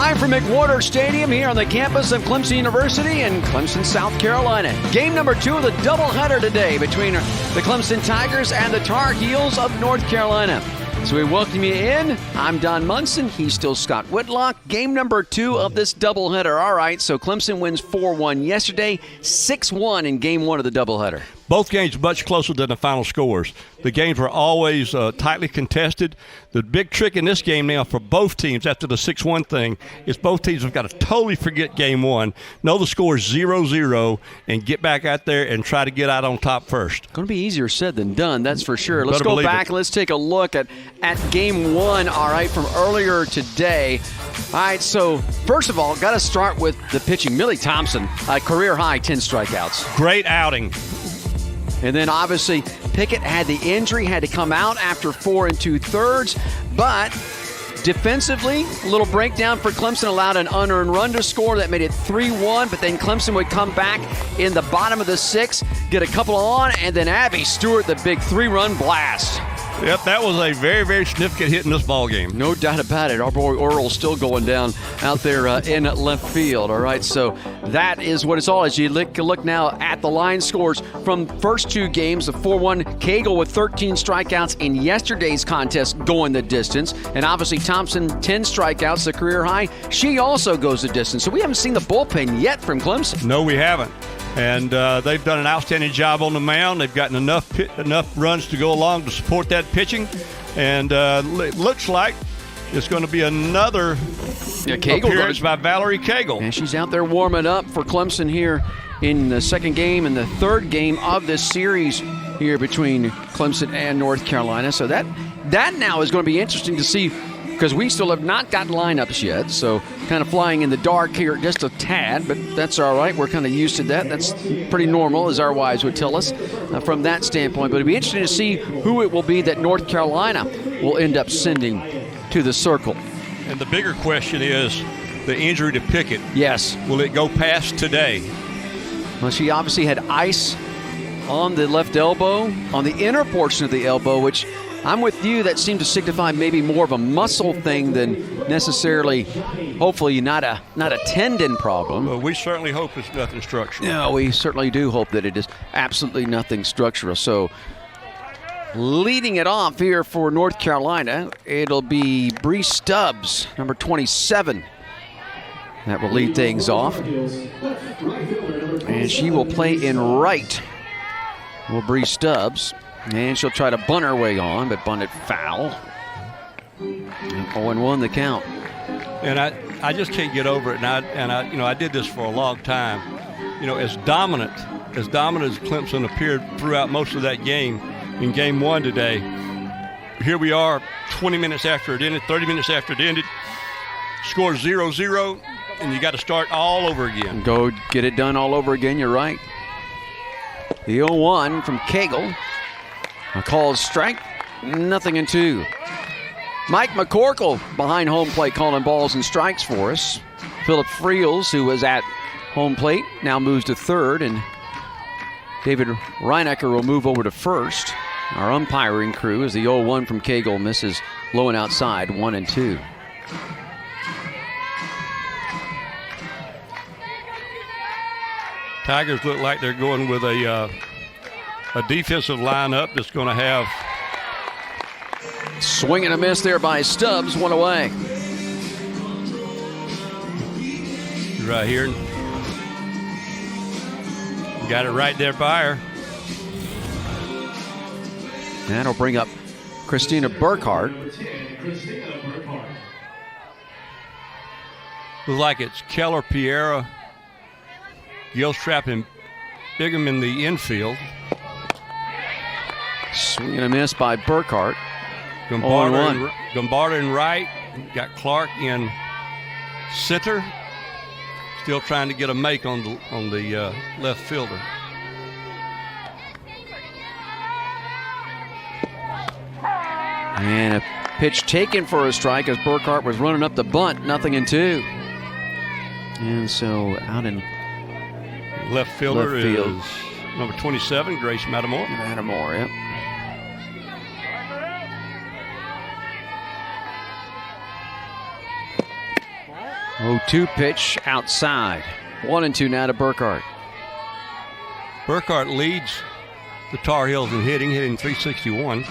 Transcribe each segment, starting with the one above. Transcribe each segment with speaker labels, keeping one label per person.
Speaker 1: Live from McWhorter Stadium here on the campus of Clemson University in Clemson, South Carolina. Game number 2 of the doubleheader today between the Clemson Tigers and the Tar Heels of North Carolina. So we welcome you in. I'm Don Munson. He's still Scott Whitlock. Game number 2 of this doubleheader. All right, so Clemson wins 4-1 yesterday, 6-1 in game 1 of the doubleheader.
Speaker 2: Both games much closer than the final scores. The games were always tightly contested. The big trick in this game now for both teams after the 6-1 thing is both teams have got to totally forget game 1, know the score is 0-0, and get back out there and try to get out on top first.
Speaker 1: Going to be easier said than done, that's for sure. Let's go back. Let's take a look at game 1, all right, from earlier today. All right, so first of all, got to start with the pitching. Millie Thompson, career high 10 strikeouts.
Speaker 2: Great outing.
Speaker 1: And then obviously Pickett had the injury, had to come out after 4 2/3. But defensively, a little breakdown for Clemson, allowed an unearned run to score. That made it 3-1. But then Clemson would come back in the bottom of the 6th, get a couple on, and then Abby Stewart, the big 3-run blast.
Speaker 2: Yep, that was a very, very significant hit in this ball game.
Speaker 1: No doubt about it. Our boy Earl's still going down out there in left field. All right, so that is what it's all. As you look now at the line scores from first 2 games, the 4-1, Cagle with 13 strikeouts in yesterday's contest going the distance. And obviously Thompson, 10 strikeouts, the career high. She also goes the distance. So we haven't seen the bullpen yet from Clemson.
Speaker 2: No, we haven't. And they've done an outstanding job on the mound. They've gotten enough runs to go along to support that pitching. And it looks like it's going to be another appearance by Valerie Cagle.
Speaker 1: And she's out there warming up for Clemson here in the second game and the third game of this series here between Clemson and North Carolina. So that now is going to be interesting to see, because we still have not gotten lineups yet, so kind of flying in the dark here just a tad, but that's all right. We're kind of used to that. That's pretty normal, as our wives would tell us from that standpoint. But it'll be interesting to see who it will be that North Carolina will end up sending to the circle.
Speaker 2: And the bigger question is the injury to Pickett.
Speaker 1: Yes.
Speaker 2: Will it go past today?
Speaker 1: Well, she obviously had ice on the left elbow, on the inner portion of the elbow, which I'm with you. That seemed to signify maybe more of a muscle thing than necessarily, hopefully, not a tendon problem.
Speaker 2: Well, we certainly hope it's nothing structural.
Speaker 1: No, we certainly do hope that it is absolutely nothing structural. So, leading it off here for North Carolina, it'll be Bree Stubbs, number 27. That will lead things off. And she will play in right. Will Bree Stubbs. And she'll try to bunt her way on, but bunted foul. 0-1 the count.
Speaker 2: And I just can't get over it. And I did this for a long time. As dominant as Clemson appeared throughout most of that game in game 1 today, here we are 20 minutes after it ended, 30 minutes after it ended, score 0-0, and you got to start all over again.
Speaker 1: Go get it done all over again, you're right. The 0-1 from Cagle. A called strike, 0-2. Mike McCorkle behind home plate calling balls and strikes for us. Philip Friels, who was at home plate, now moves to third, and David Reinecker will move over to first. Our umpiring crew as the 0-1 from Cagle misses low and outside, 1-2.
Speaker 2: Tigers look like they're going with a defensive lineup that's going to have
Speaker 1: swing and a miss there by Stubbs, one away.
Speaker 2: Right here. Got it right there by her.
Speaker 1: That'll bring up Christina Burkhart.
Speaker 2: Looks like it's Keller, Piera, Gilstrap, and Bigham in the infield.
Speaker 1: Swing and a miss by Burkhart.
Speaker 2: Gombarda in right. Got Clark in center. Still trying to get a make on the left fielder.
Speaker 1: And a pitch taken for a strike as Burkhart was running up the bunt, 0-2. And so out in
Speaker 2: left fielder is number 27, Grace Matamore.
Speaker 1: Matamore, yep. 0-2 pitch outside. 1-2 now to Burkhart.
Speaker 2: Burkhart leads the Tar Heels in hitting 361.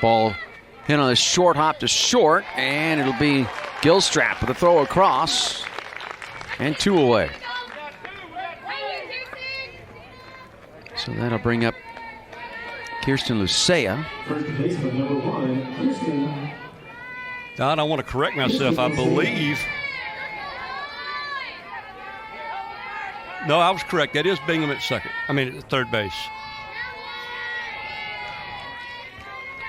Speaker 1: Ball hit on a short hop to short, and it'll be Gilstrap with a throw across, and 2 away. So that'll bring up Kirsten Lucia.
Speaker 3: First baseman number 1, Kirsten.
Speaker 2: Don, I want to correct myself. I believe. No, I was correct. That is Bingham at third base.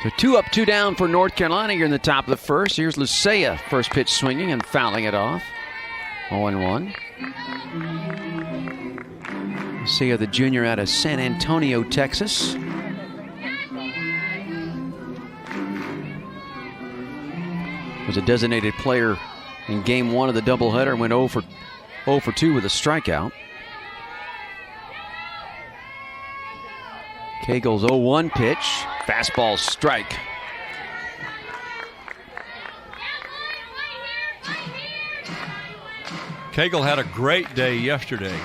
Speaker 1: So 2 up, 2 down for North Carolina here in the top of the first. Here's Lucia, first pitch swinging and fouling it off. 0-1. Lucia, the junior out of San Antonio, Texas. Was a designated player in game 1 of the doubleheader. Went 0 for 2 with a strikeout. Cagle's 0-1 pitch. Fastball strike.
Speaker 2: Cagle had a great day yesterday.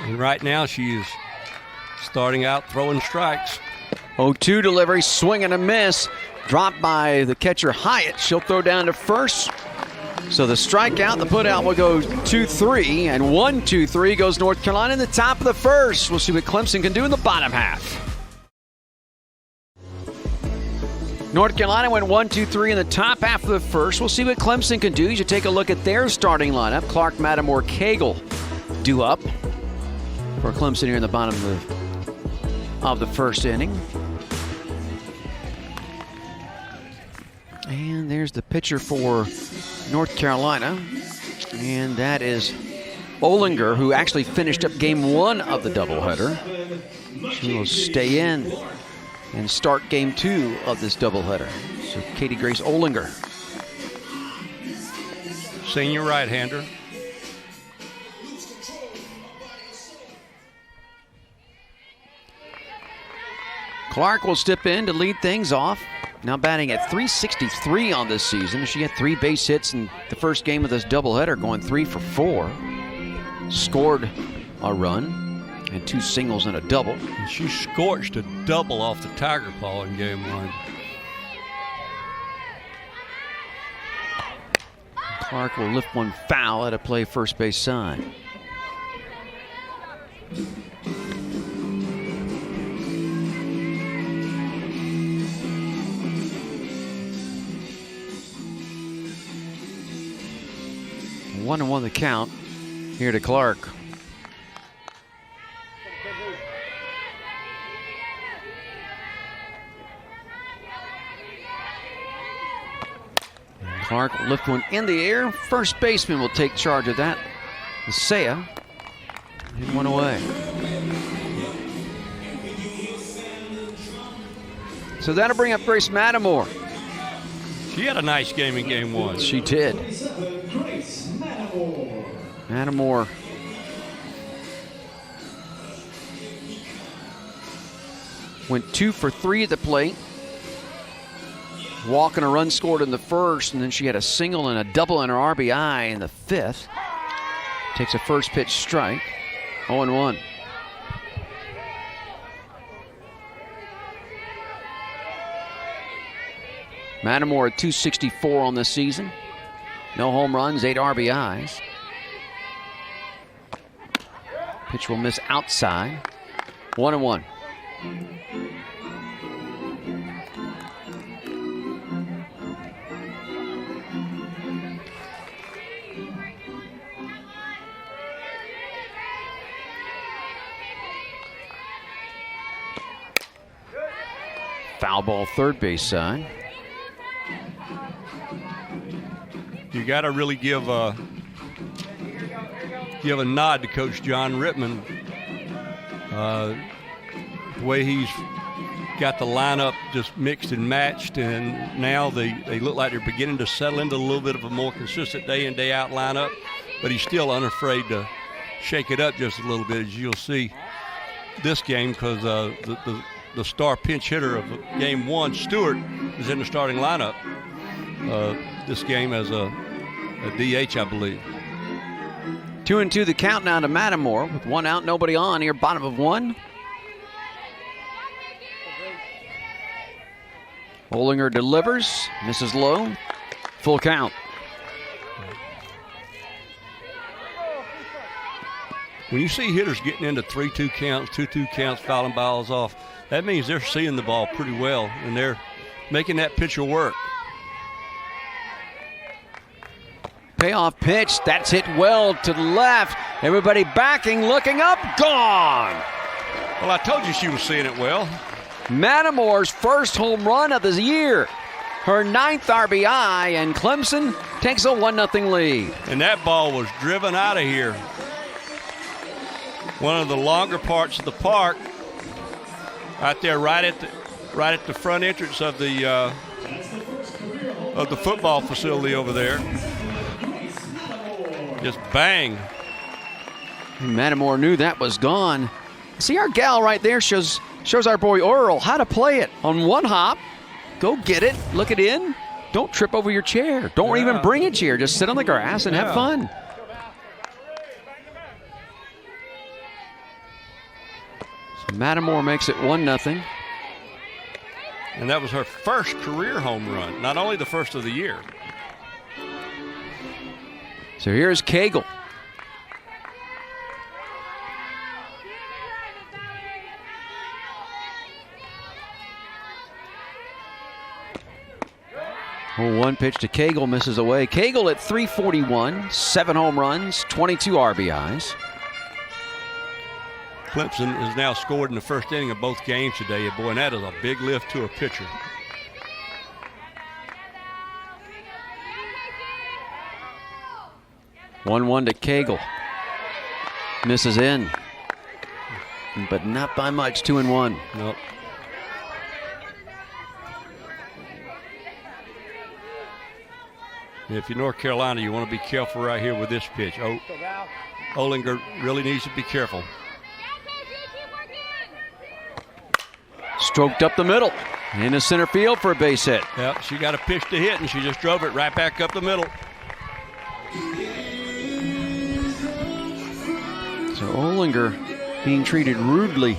Speaker 2: And right now she is starting out throwing strikes.
Speaker 1: 0-2 delivery, swing and a miss. Dropped by the catcher Hyatt. She'll throw down to first. So the strikeout, the put out will go 2-3, and 1-2-3 goes North Carolina in the top of the first. We'll see what Clemson can do in the bottom half. North Carolina went 1-2-3 in the top half of the first. We'll see what Clemson can do. You should take a look at their starting lineup. Clark, Mattamore, Cagle due up for Clemson here in the bottom of the first inning. And there's the pitcher for North Carolina, and that is Olinger, who actually finished up game 1 of the doubleheader. She will stay in and start game 2 of this doubleheader. So Katie Grace Olinger.
Speaker 2: Senior right-hander.
Speaker 1: Clark will step in to lead things off. Now batting at .363 on this season. She had 3 base hits in the first game of this doubleheader, going 3 for 4. Scored a run and 2 singles and a double.
Speaker 2: And she scorched a double off the Tiger Paw in game 1.
Speaker 1: Clark will lift one foul at a play first base side. One and 1 the count here to Clark. Clark will lift one in the air. First baseman will take charge of that. Lucia. And 1 away. So that'll bring up Grace Mattamore.
Speaker 2: She had a nice game in game 1.
Speaker 1: She did. Mattamore went 2 for 3 at the plate. Walk and a run scored in the first, and then she had a single and a double in her RBI in the 5th. Takes a first pitch strike. 0-1. Mattamore at .264 on the season. No home runs, 8 RBIs. Pitch will miss outside. 1-1. Foul ball third base side.
Speaker 2: You got to really give a nod to Coach John Rittman. The way he's got the lineup just mixed and matched, and now they look like they're beginning to settle into a little bit of a more consistent day in, day out lineup, but he's still unafraid to shake it up just a little bit, as you'll see this game, because the the star pinch hitter of game one, Stewart, is in the starting lineup this game as a DH, I believe.
Speaker 1: 2-2 the count now to Mattamore with one out, nobody on here, bottom of one. Olinger delivers, misses low, full count.
Speaker 2: When you see hitters getting into 3-2 counts, 2-2 counts, fouling balls off, that means they're seeing the ball pretty well, and they're making that pitcher work.
Speaker 1: Payoff pitch, that's hit well to the left. Everybody backing, looking up, gone.
Speaker 2: Well, I told you she was seeing it well.
Speaker 1: Mattamore's first home run of the year. Her 9th RBI, and Clemson takes a 1-0 lead.
Speaker 2: And that ball was driven out of here. One of the longer parts of the park, out there right at the front entrance of the football facility over there. Just bang.
Speaker 1: Mattamore knew that was gone. See, our gal right there shows our boy Earl how to play it. On one hop, go get it, look it in. Don't trip over your chair. Don't even bring a chair. Just sit on the grass and have fun. So Mattamore makes it 1-0.
Speaker 2: And that was her first career home run, not only the first of the year.
Speaker 1: So here's Cagle. One pitch to Cagle, misses away. Cagle at .341, 7 home runs, 22 RBIs.
Speaker 2: Clemson has now scored in the first inning of both games today. Boy, and that is a big lift to a pitcher.
Speaker 1: One to Cagle. Misses in, but not by much. 2-1.
Speaker 2: Nope. If you're North Carolina, you want to be careful right here with this pitch. Olinger really needs to be careful.
Speaker 1: Stroked up the middle. Into center field for a base hit.
Speaker 2: Yep, she got a pitch to hit, and she just drove it right back up the middle.
Speaker 1: So Olinger being treated rudely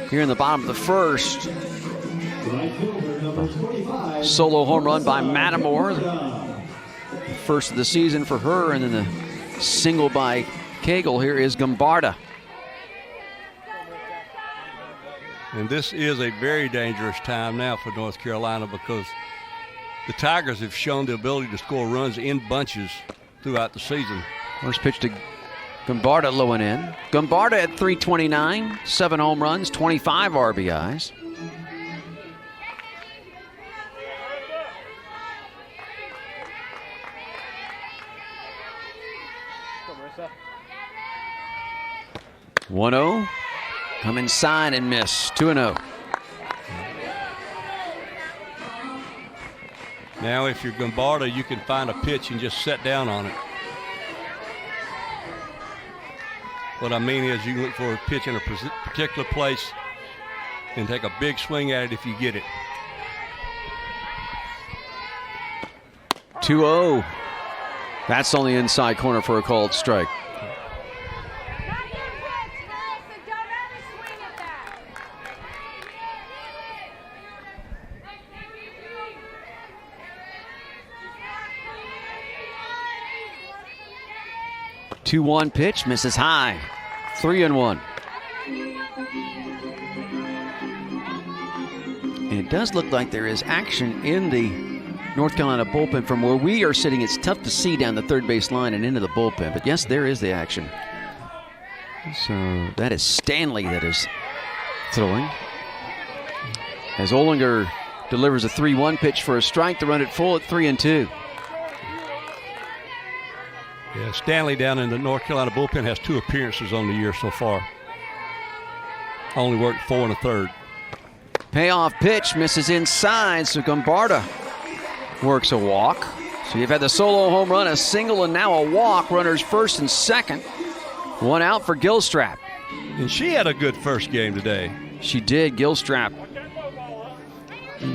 Speaker 1: here in the bottom of the first. Solo home run by Mattamore. First of the season for her, and then the single by Cagle. Here is Gombarda.
Speaker 2: And this is a very dangerous time now for North Carolina, because the Tigers have shown the ability to score runs in bunches throughout the season.
Speaker 1: First pitch to Gombarda, low and in. Gombarda at .329, 7 home runs, 25 RBIs. One 1-0. Come inside and miss. 2-0.
Speaker 2: Now, if you're Gombarda, you can find a pitch and just sit down on it. What I mean is, you can look for a pitch in a particular place and take a big swing at it if you get it.
Speaker 1: 2-0. That's on the inside corner for a called strike. Two-1 pitch, misses high. 3-1. And it does look like there is action in the North Carolina bullpen. From where we are sitting, it's tough to see down the third base line and into the bullpen. But yes, there is the action. So that is Stanley that is throwing. As Olinger delivers a 3-1 pitch for a strike to run it full at 3-2.
Speaker 2: Yeah, Stanley down in the North Carolina bullpen has 2 appearances on the year so far. Only worked 4 1/3.
Speaker 1: Payoff pitch, misses inside, so Gombarda works a walk. So you've had the solo home run, a single, and now a walk. Runners first and second. One out for Gilstrap.
Speaker 2: And she had a good first game today.
Speaker 1: She did. Gilstrap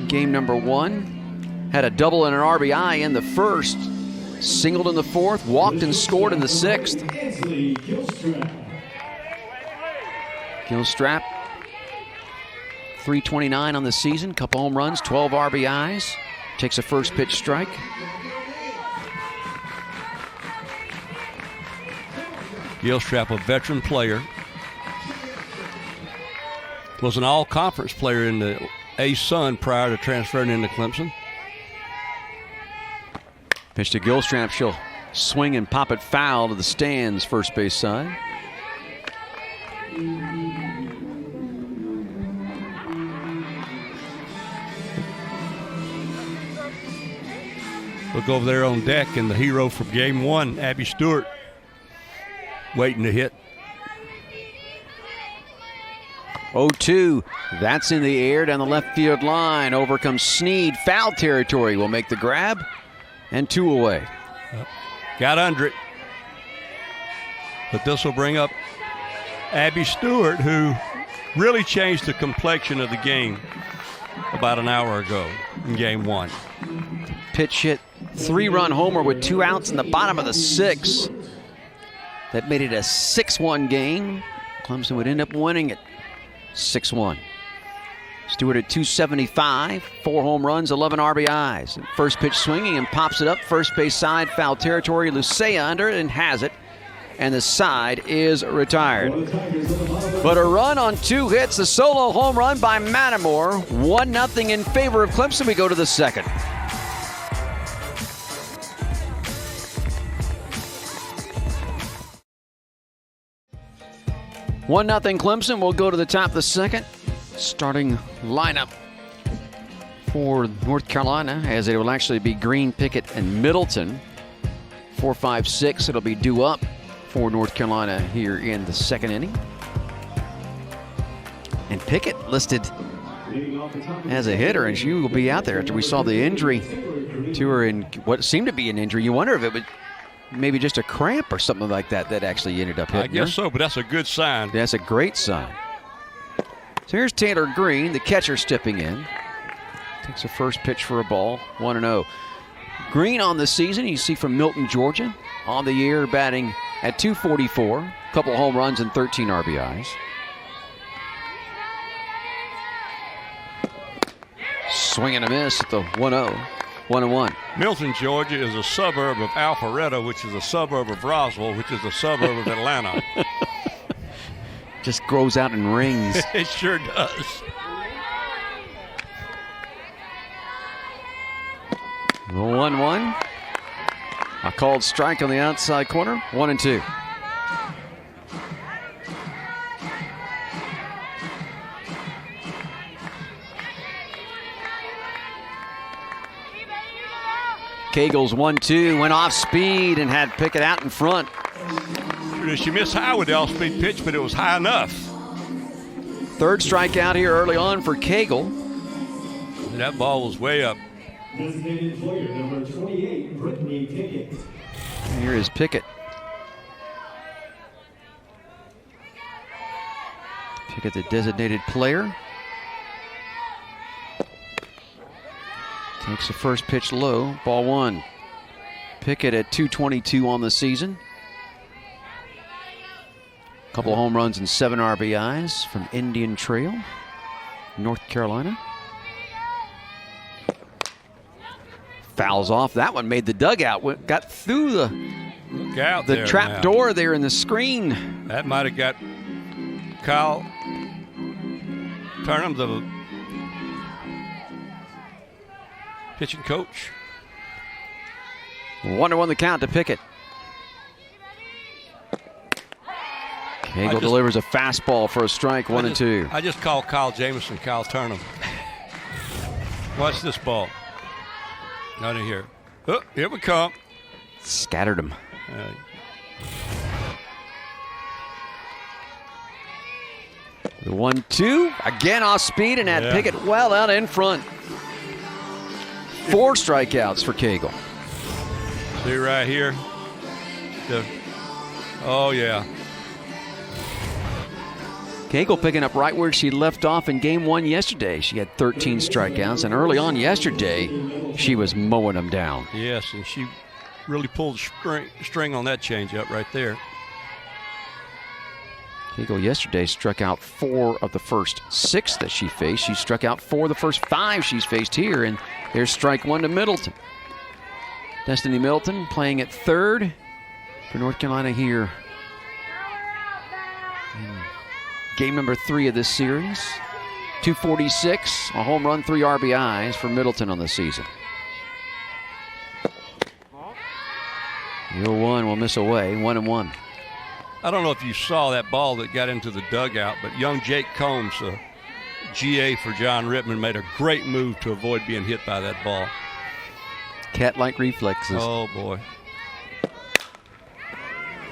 Speaker 1: game number 1. Had a double and an RBI in the first. Singled in the fourth. Walked and scored in the sixth. Gilstrap, 329 on the season. Couple home runs, 12 RBIs. Takes a first pitch strike.
Speaker 2: Gilstrap, a veteran player. Was an all-conference player in the A-Sun prior to transferring into Clemson.
Speaker 1: Pitch to Gilstrap. She'll swing and pop it foul to the stands, first base side.
Speaker 2: Look over there on deck, and the hero from game 1, Abby Stewart, waiting to hit.
Speaker 1: 0-2. That's in the air down the left field line. Over comes Sneed. Foul territory. Will make the grab. And 2 away.
Speaker 2: Got under it. But this will bring up Abby Stewart, who really changed the complexion of the game about an hour ago in game 1.
Speaker 1: Pitch hit. 3-run homer with 2 outs in the bottom of the 6th. That made it a 6-1 game. Clemson would end up winning it 6-1. Stewart at 275, 4 home runs, 11 RBIs. First pitch swinging and pops it up. First base side, foul territory. Lucia under it and has it. And the side is retired. But a run on 2 hits, a solo home run by Matamore. 1-0 in favor of Clemson. We go to the second. 1-0 Clemson. We'll go to the top of the second. Starting lineup for North Carolina, as it will actually be Green, Pickett, and Middleton. 4, 5, 6. It'll be due up for North Carolina here in the second inning. And Pickett listed as a hitter, and she will be out there after we saw the injury to her in what seemed to be an injury. You wonder if it would maybe just a cramp or something like that that actually ended up hitting
Speaker 2: I guess
Speaker 1: her.
Speaker 2: so, but that's a good sign.
Speaker 1: That's a great sign. So here's Taylor Green, the catcher, stepping in. Takes a first pitch for a ball, 1-0. Green on the season, you see from Milton, Georgia. On the year, batting at .244. A couple home runs and 13 RBIs. Swing and a miss at the 1-0. 1-1.
Speaker 2: Milton, Georgia is a suburb of Alpharetta, which is a suburb of Roswell, which is a suburb of Atlanta.
Speaker 1: Just grows out in rings.
Speaker 2: It sure does.
Speaker 1: The 1-1. A called strike on the outside corner. 1-2. Cagle's 1-2, went off speed and had Pickett out in front.
Speaker 2: She missed high with the off-speed pitch, but it was high enough.
Speaker 1: Third strikeout here early on for Cagle.
Speaker 2: That ball was way up.
Speaker 3: Designated player number 28, Brittany Pickett.
Speaker 1: Here is Pickett. Pickett, the designated player. Takes the first pitch low, ball 1. Pickett at .222 on the season. Couple home runs and 7 RBIs from Indian Trail, North Carolina. Fouls off. That one made the dugout. Got through the trap door there in the screen.
Speaker 2: That might have got Kyle Turnham, the pitching coach.
Speaker 1: 1-1 the count to Pickett. Cagle delivers a fastball for a strike, 1-2.
Speaker 2: I just call Kyle Jamison Kyle Turnham. Watch this ball. Not in here. Oh, here we come.
Speaker 1: Scattered him. The 1-2. Again off speed and had Pickett well out in front. 4 strikeouts for Cagle.
Speaker 2: See right here.
Speaker 1: Cagle picking up right where she left off in game 1 yesterday. She had 13 strikeouts, and early on yesterday, she was mowing them down.
Speaker 2: Yes, and she really pulled the string on that changeup right there.
Speaker 1: Cagle yesterday struck out 4 of the first 6 that she faced. She struck out 4 of the first 5 she's faced here, and there's strike 1 to Middleton. Destiny Middleton playing at third for North Carolina here. Game number 3 of this series. 246, a home run, 3 RBIs for Middleton on the season. The 0-1 will miss away, 1-1.
Speaker 2: I don't know if you saw that ball that got into the dugout, but young Jake Combs, GA for John Rittman, made a great move to avoid being hit by that ball.
Speaker 1: Cat-like reflexes.
Speaker 2: Oh, boy.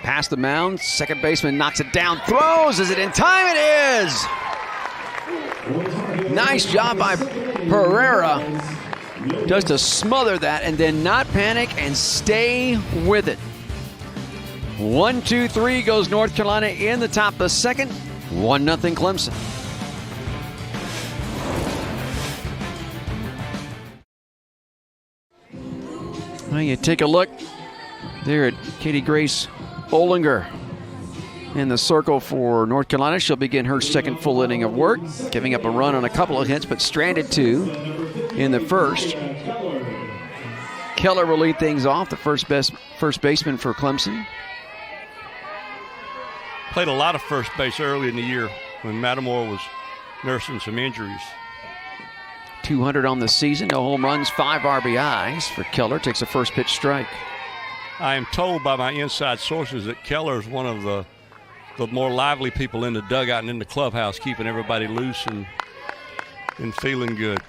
Speaker 1: Past the mound, second baseman knocks it down, throws. Is it in time? It is! Nice job by Pereira just to smother that and then not panic and stay with it. 1-2-3 goes North Carolina in the top of the second. 1-0 Clemson. Well, you take a look there at Katie Grace Olinger in the circle for North Carolina. She'll begin her second full inning of work, giving up a run on a couple of hits, but stranded 2 in the first. Keller will lead things off, the first baseman for Clemson.
Speaker 2: Played a lot of first base early in the year when Matamore was nursing some injuries.
Speaker 1: 200 on the season, no home runs, 5 RBIs for Keller. Takes a first pitch strike.
Speaker 2: I am told by my inside sources that Keller is one of the more lively people in the dugout and in the clubhouse, keeping everybody loose and feeling good.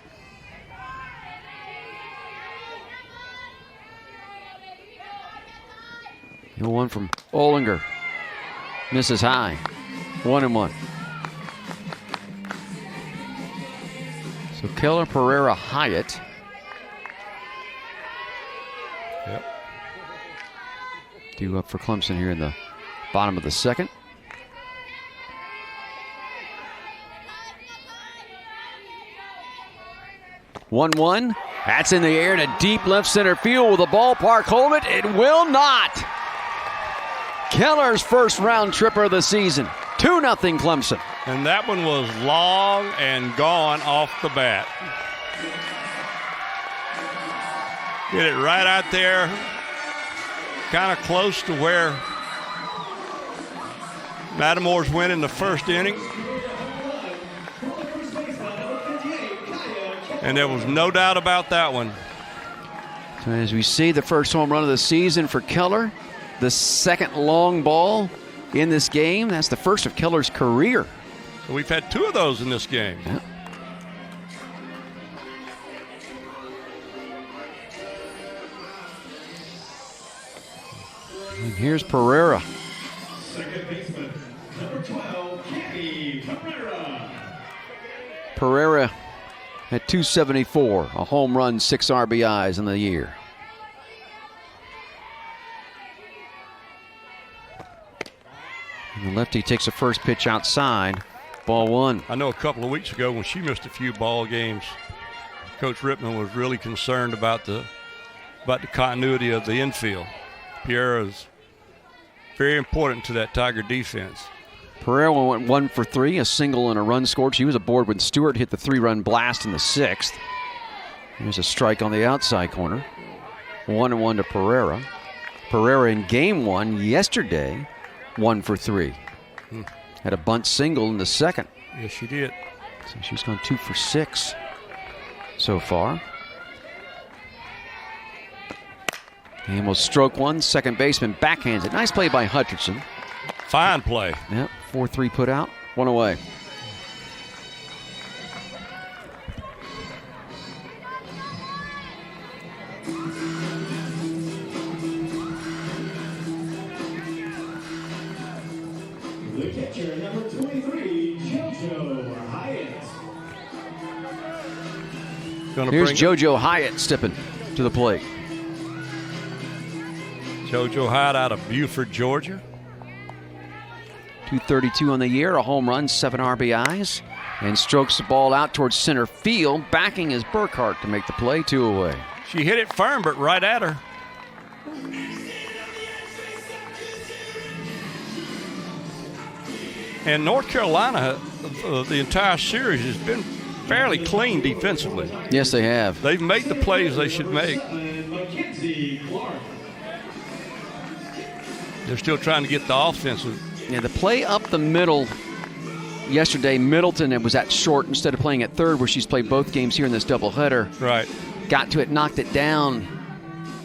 Speaker 1: No one from Olinger. Misses high. 1-1. So Keller, Pereira, Hyatt.
Speaker 2: Yep.
Speaker 1: Due up for Clemson here in the bottom of the second. One. That's in the air to deep left center field. Will the ballpark hold it? It will not. Keller's first round tripper of the season. 2-0 Clemson.
Speaker 2: And that one was long and gone off the bat. Get it right out there, kind of close to where Matamore's winning the first inning. And there was no doubt about that one.
Speaker 1: So as we see, the first home run of the season for Keller. The second long ball in this game. That's the first of Keller's career.
Speaker 2: So we've had 2 of those in this game.
Speaker 1: Yeah. And here's Pereira.
Speaker 3: Second baseman, number 12, Katie Pereira.
Speaker 1: Pereira at 274, a home run, 6 RBIs in the year. And the lefty takes a first pitch outside. Ball 1.
Speaker 2: I know a couple of weeks ago when she missed a few ball games, Coach Rittman was really concerned about the continuity of the infield. Pereira is very important to that Tiger defense.
Speaker 1: Pereira went 1 for 3, a single and a run scored. She was aboard when Stewart hit the 3-run blast in the 6th. Here's a strike on the outside corner. 1-1 to Pereira. Pereira in game 1 yesterday, 1 for 3. Had a bunt single in the second.
Speaker 2: Yes, she did.
Speaker 1: So she's gone 2 for 6 so far. And will stroke 1, second baseman backhands it. Nice play by Hutchinson.
Speaker 2: Fine play.
Speaker 1: Yep, 4-3 put out, 1 away.
Speaker 3: The catcher, number 23, JoJo Hyatt.
Speaker 1: Here's JoJo Hyatt stepping to the plate.
Speaker 2: JoJo Hyatt out of Buford, Georgia.
Speaker 1: .232 on the year, a home run, 7 RBIs, and strokes the ball out towards center field. Backing is Burkhart to make the play, 2 away.
Speaker 2: She hit it firm, but right at her. And North Carolina, the entire series has been fairly clean defensively.
Speaker 1: Yes, they have.
Speaker 2: They've made the plays they should make. They're still trying to get the offensive.
Speaker 1: Yeah, the play up the middle yesterday, Middleton, it was at short instead of playing at third, where she's played both games here in this doubleheader.
Speaker 2: Right.
Speaker 1: Got to it, knocked it down.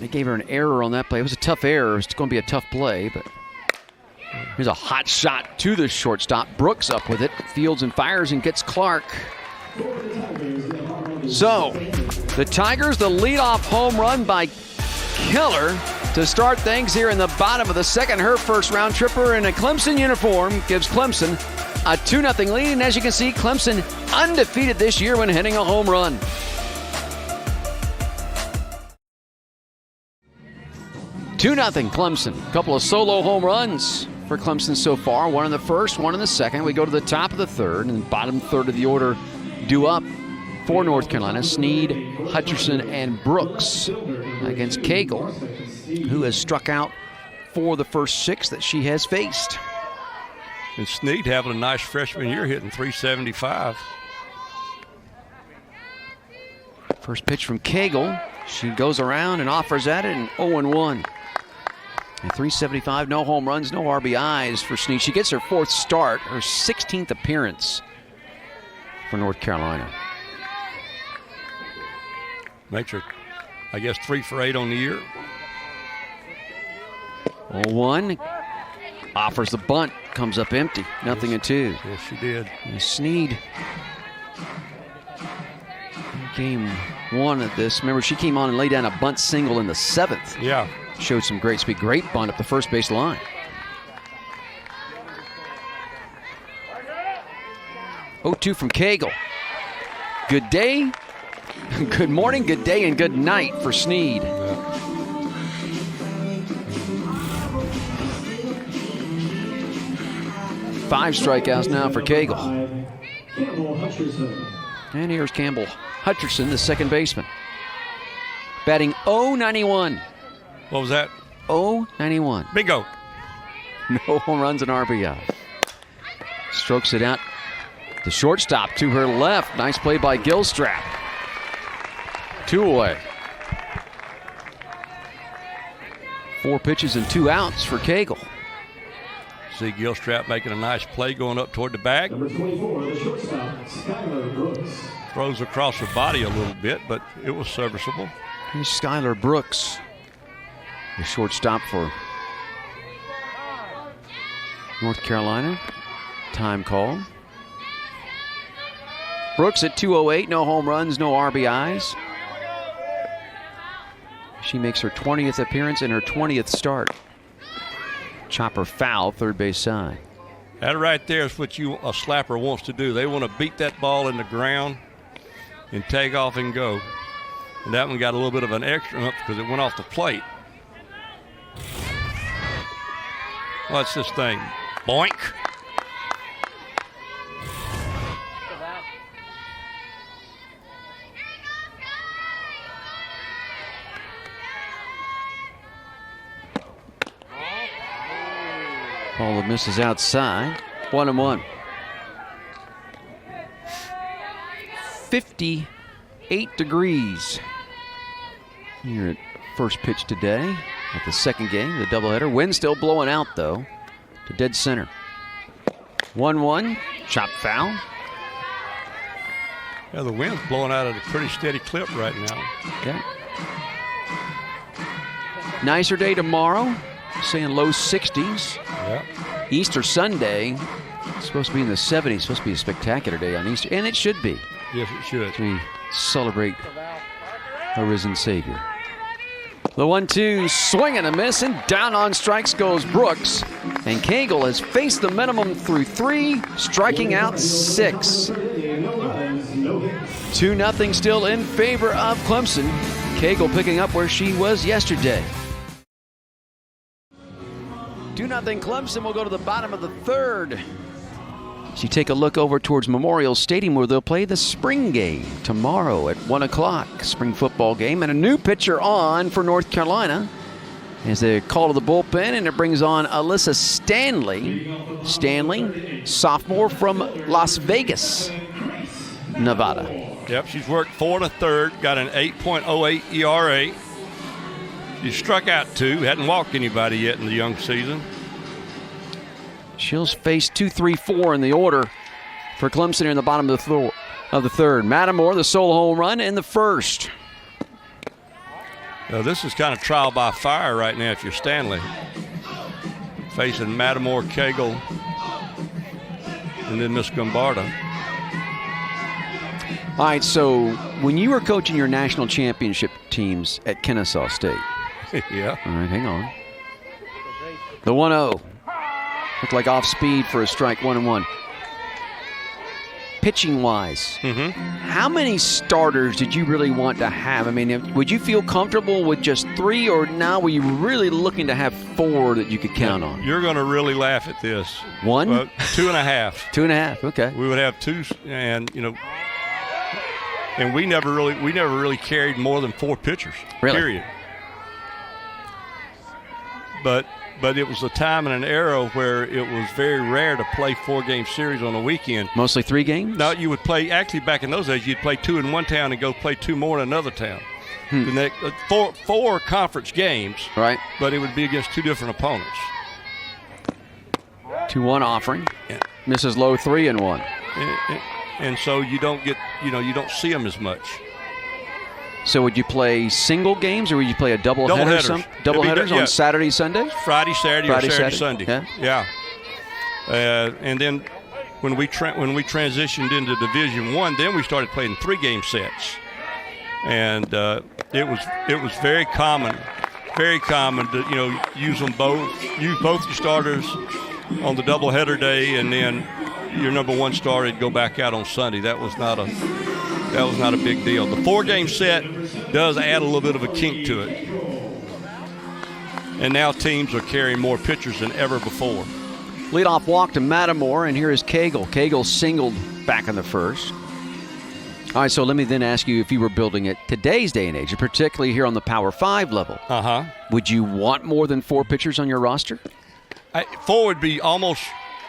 Speaker 1: They gave her an error on that play. It was a tough error. It's going to be a tough play, but here's a hot shot to the shortstop. Brooks up with it. Fields and fires and gets Clark. So, the Tigers, the leadoff home run by Keller to start things here in the bottom of the second. Her first round tripper in a Clemson uniform gives Clemson a 2-0 lead. And as you can see, Clemson undefeated this year when hitting a home run. (2-0 Clemson. A couple of solo home runs for Clemson so far. One in the first, one in the second. We go to the top of the third, and bottom third of the order due up for North Carolina. Snead, Hutcherson, and Brooks against Cagle, who has struck out for the first 6 that she has faced.
Speaker 2: And Snead having a nice freshman year, hitting .375.
Speaker 1: First pitch from Cagle. She goes around and offers at it, and 0-1. And .375, no home runs, no RBIs for Snead. She gets her 4th start, her 16th appearance for North Carolina.
Speaker 2: Makes her, I guess, 3 for 8 on the year.
Speaker 1: 0-1. Offers the bunt. Comes up empty. 0-2.
Speaker 2: Yes, she did.
Speaker 1: And Snead, game 1 of this. Remember, she came on and laid down a bunt single in the 7th.
Speaker 2: Yeah.
Speaker 1: Showed some great speed. Great bunt up the first base line. (0-2 from Cagle. Good day, good morning, good day, and good night for Snead.
Speaker 2: Yeah.
Speaker 1: 5 strikeouts now for Cagle. And here's Campbell Hutcherson, the second baseman. Batting .091.
Speaker 2: What was that?
Speaker 1: .091.
Speaker 2: Bingo.
Speaker 1: No home runs and RBI. Strokes it out. The shortstop to her left. Nice play by Gilstrap. 2 away. 4 pitches and 2 outs for Cagle.
Speaker 2: See Gilstrap making a nice play going up toward the bag.
Speaker 3: Number 24, the shortstop, Skylar Brooks.
Speaker 2: Throws across her body a little bit, but it was serviceable.
Speaker 1: Here's Skylar Brooks, the shortstop for North Carolina. Time call. Brooks at 208, no home runs, no RBIs. She makes her 20th appearance and her 20th start. Chopper foul, third base side.
Speaker 2: That right there is what a slapper wants to do. They want to beat that ball in the ground and take off and go. And that one got a little bit of an extra up because it went off the plate. What's this thing? Boink.
Speaker 1: Ball that misses outside. 1-1. 58 degrees here at first pitch today at the second game, the doubleheader. Wind still blowing out, though, to dead center. 1-1. Chop foul.
Speaker 2: Yeah, the wind's blowing out at a pretty steady clip right now.
Speaker 1: Yeah. Nicer day tomorrow. Saying low 60s.
Speaker 2: Yeah.
Speaker 1: Easter Sunday, it's supposed to be in the 70s. It's supposed to be a spectacular day on Easter, and it should be.
Speaker 2: Yes, it should.
Speaker 1: As we celebrate our risen Savior. The 1-2, swing and a miss, and down on strikes goes Brooks. And Cagle has faced the minimum through 3, striking out 6. 2-0 still in favor of Clemson. Cagle picking up where she was yesterday. 2-0 Clemson. Will go to the bottom of the third. So you take a look over towards Memorial Stadium where they'll play the spring game tomorrow at 1 o'clock. Spring football game. And a new pitcher on for North Carolina as they call to the bullpen, and it brings on Alyssa Stanley. Stanley, sophomore from Las Vegas, Nevada.
Speaker 2: Yep, she's worked 4 1/3, got an 8.08 ERA. She struck out 2, hadn't walked anybody yet in the young season.
Speaker 1: She'll face 2, 3, 4 in the order for Clemson here in the bottom of the third. Mattamore, the solo home run in the first.
Speaker 2: Now, this is kind of trial by fire right now if you're Stanley. Facing Mattamore, Cagle, and then Miss Gombarda.
Speaker 1: All right, so when you were coaching your national championship teams at Kennesaw State.
Speaker 2: Yeah.
Speaker 1: All right, hang on. The 1-0. Looked like off speed for a strike, 1-1. Pitching-wise, how many starters did you really want to have? I mean, would you feel comfortable with just 3, or now were you really looking to have 4 that you could count on?
Speaker 2: You're going to really laugh at this.
Speaker 1: 1?
Speaker 2: 2.5.
Speaker 1: 2.5, okay.
Speaker 2: We would have 2, and and we never really carried more than 4 pitchers.
Speaker 1: Really?
Speaker 2: Period. But it was a time and an era where it was very rare to play 4-game series on a weekend.
Speaker 1: Mostly 3 games?
Speaker 2: No, you would play, actually back in those days, you'd play 2 in one town and go play 2 more in another town. The next, 4 conference games,
Speaker 1: right?
Speaker 2: But it would be against 2 different opponents.
Speaker 1: 2-1 offering.
Speaker 2: Yeah.
Speaker 1: Mrs. Lowe 3-1.
Speaker 2: And so you don't get, you don't see them as much.
Speaker 1: So would you play single games, or would you play a doubleheader? Doubleheaders on Saturday, Sunday?
Speaker 2: Friday, Saturday, or Saturday, Sunday.
Speaker 1: Yeah.
Speaker 2: And then when we transitioned into Division I, then we started playing 3-game sets, and it was very common to use them both, use both your starters on the doubleheader day, and then your number 1 starter would go back out on Sunday. That was not a big deal. The 4-game set does add a little bit of a kink to it. And now teams are carrying more pitchers than ever before.
Speaker 1: Leadoff walk to Mattamore, and here is Cagle. Cagle singled back in the first. All right, so let me then ask you, if you were building it today's day and age, particularly here on the Power 5 level, would you want more than 4 pitchers on your roster?
Speaker 2: 4 would be almost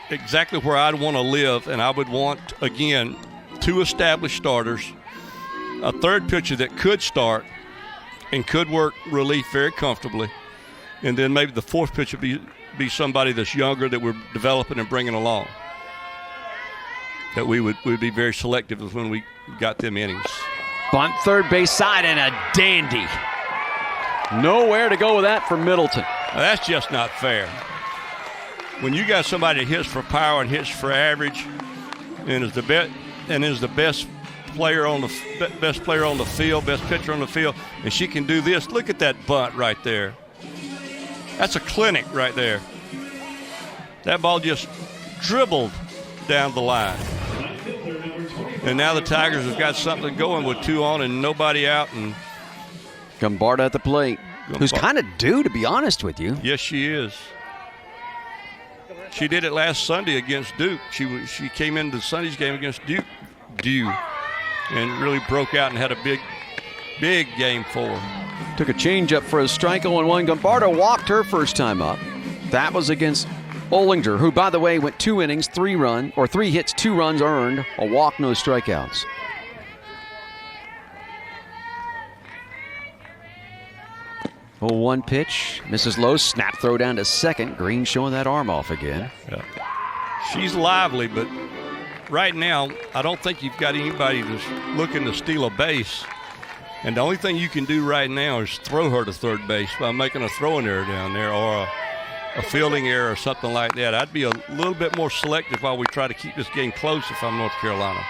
Speaker 2: exactly where I'd want to live, and I would want, again, 2 established starters, a 3rd pitcher that could start and could work relief very comfortably, and then maybe the 4th pitcher be somebody that's younger that we're developing and bringing along. That we'd be very selective of when we got them innings.
Speaker 1: Bunt third base side and a dandy. Nowhere to go with that for Middleton.
Speaker 2: Now, that's just not fair. When you got somebody that hits for power and hits for average, and is the best player on the field, best pitcher on the field, and she can do this. Look at that bunt right there. That's a clinic right there. That ball just dribbled down the line. And now the Tigers have got something going with 2 on and nobody out. And
Speaker 1: Gombarda at the plate, who's kind of due, to be honest with you.
Speaker 2: Yes, she is. She did it last Sunday against Duke. She came into Sunday's game against Duke and really broke out and had a big game for her.
Speaker 1: Took a changeup for a strike, 0-1. Gombarda walked her first time up. That was against Ollinger, who, by the way, went 2 innings, 3 hits, 2 runs earned, a walk, no strikeouts. Oh, 1 pitch. Mrs. Lowe, snap throw down to second. Green showing that arm off again.
Speaker 2: Yeah. She's lively, but right now, I don't think you've got anybody that's looking to steal a base. And the only thing you can do right now is throw her to third base by making a throwing error down there, or a fielding error or something like that. I'd be a little bit more selective while we try to keep this game close if I'm North Carolina.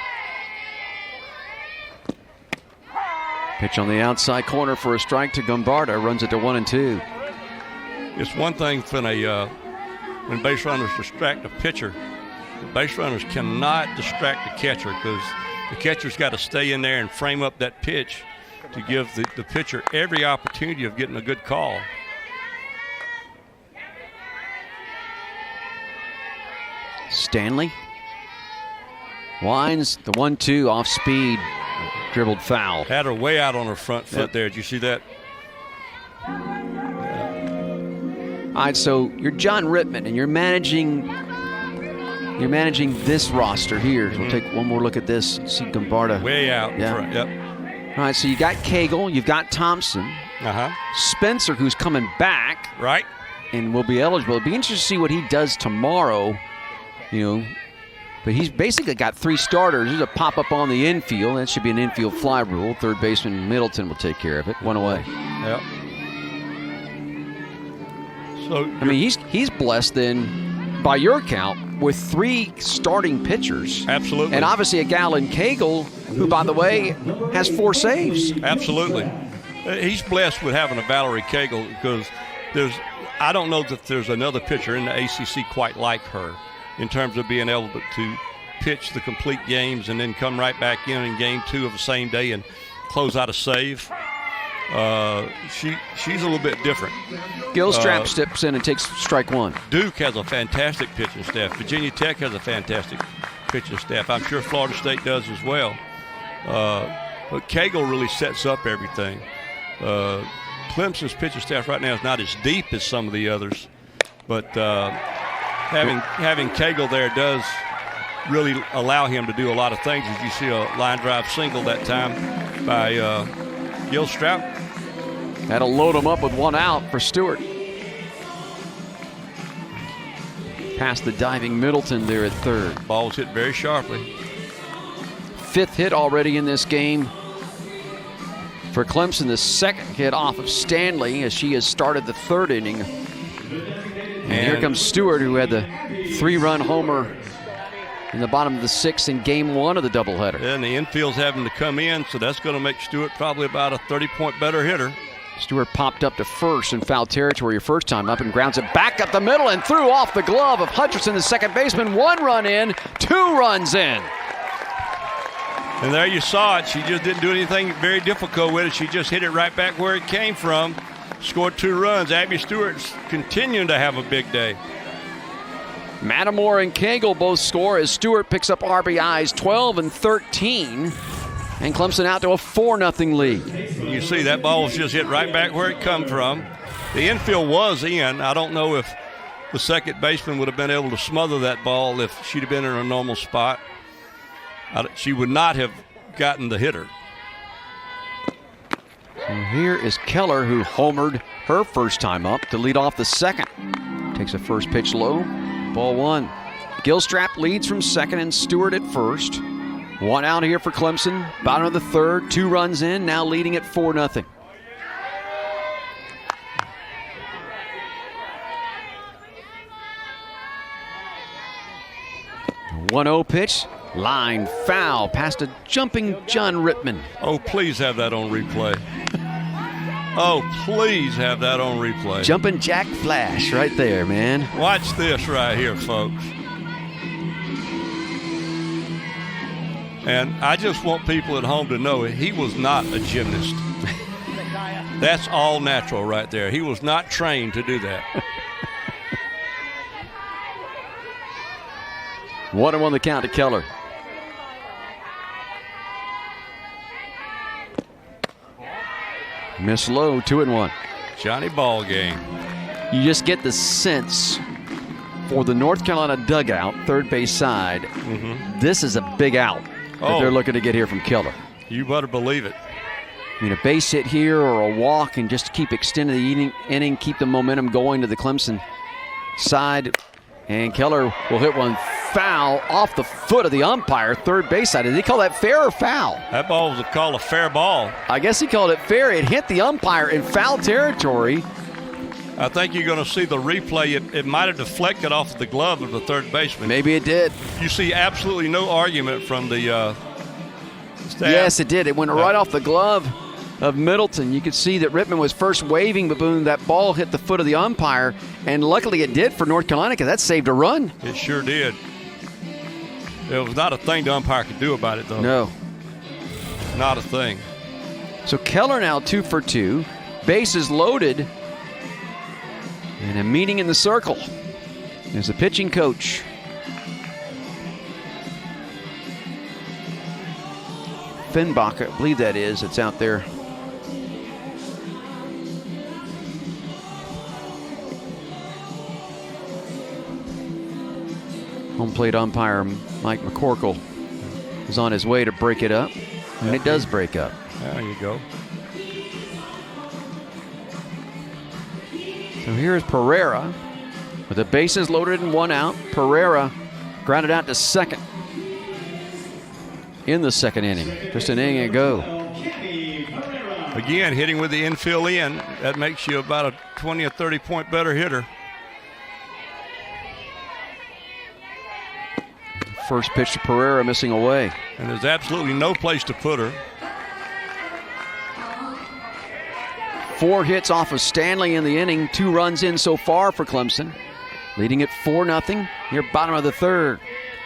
Speaker 1: Pitch on the outside corner for a strike to Gombarda. Runs it to 1-2.
Speaker 2: It's one thing when base runners distract a pitcher. The base runners cannot distract the catcher, because the catcher's got to stay in there and frame up that pitch to give the pitcher every opportunity of getting a good call.
Speaker 1: Stanley. Winds the 1-2 off speed. Dribbled foul.
Speaker 2: Had her way out on her front foot there. Did you see that?
Speaker 1: All right, so you're John Rittman, and you're managing this roster here. We'll take one more look at this. See Gombarda.
Speaker 2: Way out.
Speaker 1: Yeah.
Speaker 2: Front. Yep.
Speaker 1: All right, so you got Cagle, you've got Thompson, Spencer, who's coming back,
Speaker 2: right,
Speaker 1: and will be eligible. It'll be interesting to see what he does tomorrow. But he's basically got 3 starters. There's a pop-up on the infield. That should be an infield fly rule. Third baseman Middleton will take care of it. 1 away.
Speaker 2: Yep. So
Speaker 1: I mean, he's blessed then, by your count, with 3 starting pitchers.
Speaker 2: Absolutely.
Speaker 1: And obviously a Gallon Cagle, who, by the way, has 4 saves.
Speaker 2: Absolutely. He's blessed with having a Valerie Cagle because I don't know that there's another pitcher in the ACC quite like her in terms of being able to pitch the complete games and then come right back in game 2 of the same day and close out a save. She's a little bit different.
Speaker 1: Gilstrap steps in and takes strike 1.
Speaker 2: Duke has a fantastic pitching staff. Virginia Tech has a fantastic pitching staff. I'm sure Florida State does as well. But Cagle really sets up everything. Clemson's pitching staff right now is not as deep as some of the others, but having Cagle there does really allow him to do a lot of things. As you see a line drive single that time by Gilstrap.
Speaker 1: That'll load him up with 1 out for Stewart. Past the diving Middleton there at third.
Speaker 2: Ball's hit very sharply.
Speaker 1: 5th hit already in this game for Clemson. The 2nd hit off of Stanley as she has started the 3rd inning. And here comes Stewart, who had the 3-run homer in the bottom of the 6th in game 1 of the doubleheader.
Speaker 2: And the infield's having to come in, so that's going to make Stewart probably about a 30-point better hitter.
Speaker 1: Stewart popped up to first in foul territory your first time up and grounds it back up the middle and threw off the glove of Hutcherson, the second baseman. 1 run in, 2 runs in.
Speaker 2: And there you saw it. She just didn't do anything very difficult with it. She just hit it right back where it came from. Scored 2 runs. Abby Stewart's continuing to have a big day.
Speaker 1: Mattimore and Cagle both score as Stewart picks up RBIs 12 and 13. And Clemson out to a 4-0 lead.
Speaker 2: You see that ball was just hit right back where it come from. The infield was in. I don't know if the second baseman would have been able to smother that ball if she'd have been in a normal spot. She would not have gotten the hitter.
Speaker 1: And here is Keller, who homered her first time up to lead off the 2nd. Takes a first pitch low. Ball 1. Gilstrap leads from 2nd and Stewart at 1st. 1 out here for Clemson. Bottom of the 3rd. 2 runs in. Now leading at 4-0. A 1-0 pitch. Line foul past a jumping John Rittman.
Speaker 2: Oh, please have that on replay. Oh, please have that on replay.
Speaker 1: Jumping Jack Flash right there, man.
Speaker 2: Watch this right here, folks. And I just want people at home to know he was not a gymnast. That's all natural right there. He was not trained to do that.
Speaker 1: 1-1 the count to Keller. Miss low, 2-1.
Speaker 2: Johnny Ball game.
Speaker 1: You just get the sense for the North Carolina dugout, third base side, this is a big out that they're looking to get here from Keller.
Speaker 2: You better believe it.
Speaker 1: I mean, a base hit here or a walk and just keep extending the inning, keep the momentum going to the Clemson side. And Keller will hit one foul off the foot of the umpire, third base side. Did he call that fair or foul?
Speaker 2: That ball was called a fair ball.
Speaker 1: I guess he called it fair. It hit the umpire in foul territory.
Speaker 2: I think you're going to see the replay. It might have deflected off the glove of the third baseman.
Speaker 1: Maybe it did.
Speaker 2: You see absolutely no argument from the staff.
Speaker 1: Yes, it did. It went right off the glove of Middleton. You could see that Rittman was first waving, but boom, that ball hit the foot of the umpire. And luckily it did for North Carolina because that saved a run.
Speaker 2: It sure did. There was not a thing the umpire could do about it, though.
Speaker 1: No.
Speaker 2: Not a thing.
Speaker 1: So Keller now 2 for 2. Bases loaded. And a meeting in the circle. There's a pitching coach. Finbach, I believe that is. It's out there. Home plate umpire Mike McWhorter is on his way to break it up, and it does break up.
Speaker 2: There you go.
Speaker 1: So here's Pereira with the bases loaded and 1 out. Pereira grounded out to second in the second inning. Just an inning ago.
Speaker 2: Again, hitting with the infield in, that makes you about a 20 or 30 point better hitter.
Speaker 1: First pitch to Pereira, missing away.
Speaker 2: And there's absolutely no place to put her.
Speaker 1: 4 hits off of Stanley in the inning. 2 runs in so far for Clemson. Leading at 4-0 here bottom of the third.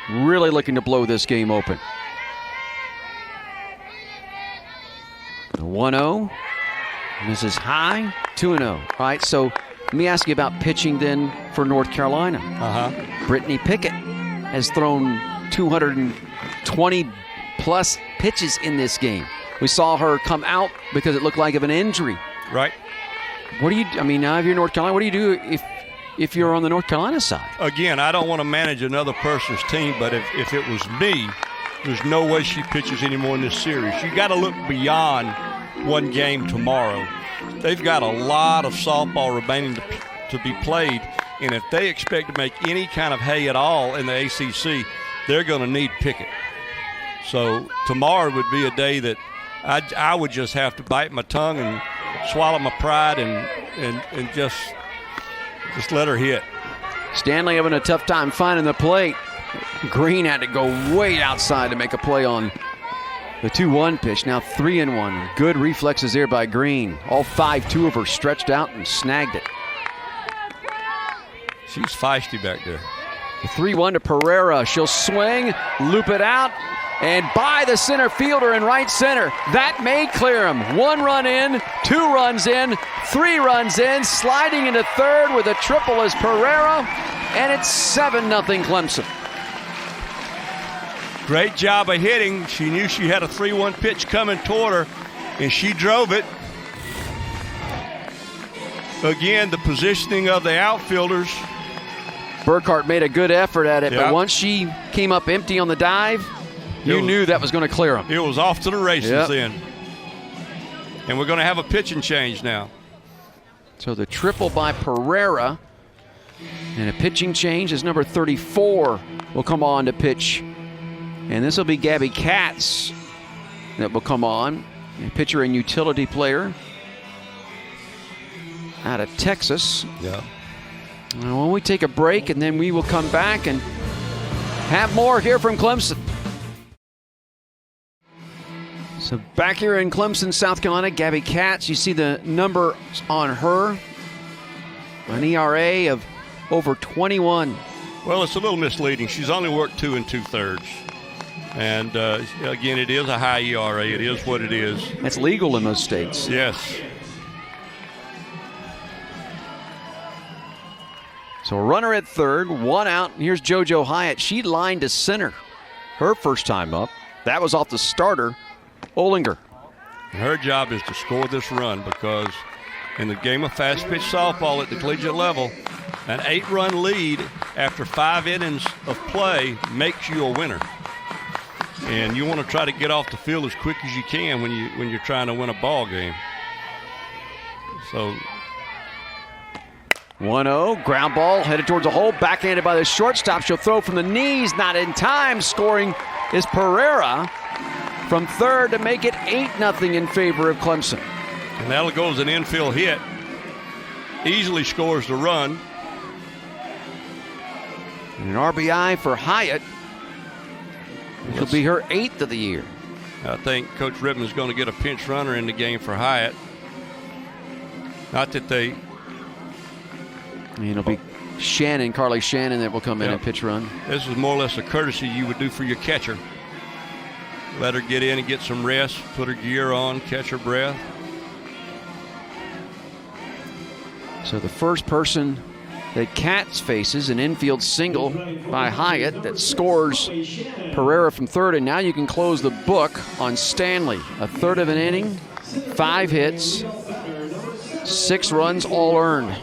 Speaker 1: Really looking to blow this game open. The 1-0. Misses high. 2-0. All right, so let me ask you about pitching then for North Carolina. Brittany Pickett has thrown 220 plus pitches in this game. We saw her come out because it looked like of an injury.
Speaker 2: Right.
Speaker 1: What do you, I mean, now if you're North Carolina, what do you do if you're on the North Carolina side?
Speaker 2: Again, I don't want to manage another person's team, but if it was me, there's no way she pitches anymore in this series. You got to look beyond one game tomorrow. They've got a lot of softball remaining to be played, and if they expect to make any kind of hay at all in the ACC, they're going to need Pickett. So tomorrow would be a day that I would just have to bite my tongue and swallow my pride and just let her hit.
Speaker 1: Stanley having a tough time finding the plate. Green had to go way outside to make a play on the 2-1 pitch. Now 3-1. Good reflexes there by Green. All 5-2 of her stretched out and snagged it.
Speaker 2: She's feisty back there.
Speaker 1: The 3-1 to Pereira. She'll swing, loop it out, and by the center fielder in right center. That may clear him. 1 run in, 2 runs in, 3 runs in. Sliding into third with a triple is Pereira, and it's 7-0 Clemson.
Speaker 2: Great job of hitting. She knew she had a 3-1 pitch coming toward her, and she drove it. Again, the positioning of the outfielders.
Speaker 1: Burkhart made a good effort at it,
Speaker 2: Yep.
Speaker 1: but once she came up empty on the dive, you knew that was going to clear him.
Speaker 2: It was off to the races
Speaker 1: Yep.
Speaker 2: then. And we're going to have a pitching change now.
Speaker 1: So the triple by Pereira and a pitching change is number 34 will come on to pitch. And this will be Gabby Katz that will come on, a pitcher and utility player out of Texas.
Speaker 2: Yeah.
Speaker 1: And when we take a break, and then we will come back and have more here from Clemson. So back here in Clemson, South Carolina, Gabby Katz, you see the number on her, an ERA of over 21.
Speaker 2: Well, it's a little misleading. She's only worked 2 2/3. And again, it is a high ERA. It is what it is.
Speaker 1: That's legal in most states.
Speaker 2: Yes.
Speaker 1: So a runner at third, 1 out. Here's JoJo Hyatt. She lined to center her first time up. That was off the starter, Olinger.
Speaker 2: Her job is to score this run because in the game of fast-pitch softball at the collegiate level, an 8-run lead after 5 innings of play makes you a winner. And you want to try to get off the field as quick as you can when you're trying to win a ball game. So
Speaker 1: 1-0, ground ball headed towards the hole, backhanded by the shortstop. She'll throw from the knees, not in time. Scoring is Pereira from third to make it 8-0 in favor of Clemson.
Speaker 2: and that'll go as an infield hit. Easily scores the run.
Speaker 1: And an RBI for Hyatt. This will be her 8th of the year.
Speaker 2: I think Coach Rittman's going to get a pinch runner in the game for Hyatt. Not that they...
Speaker 1: And it'll be Shannon, Carly Shannon, that will come in and pitch run.
Speaker 2: This is more or less a courtesy you would do for your catcher. Let her get in and get some rest, put her gear on, catch her breath.
Speaker 1: So the first person that Katz faces an infield single by Hyatt that scores Pereira from third, and now you can close the book on Stanley. A third of an inning, 5 hits, 6 runs, all earned.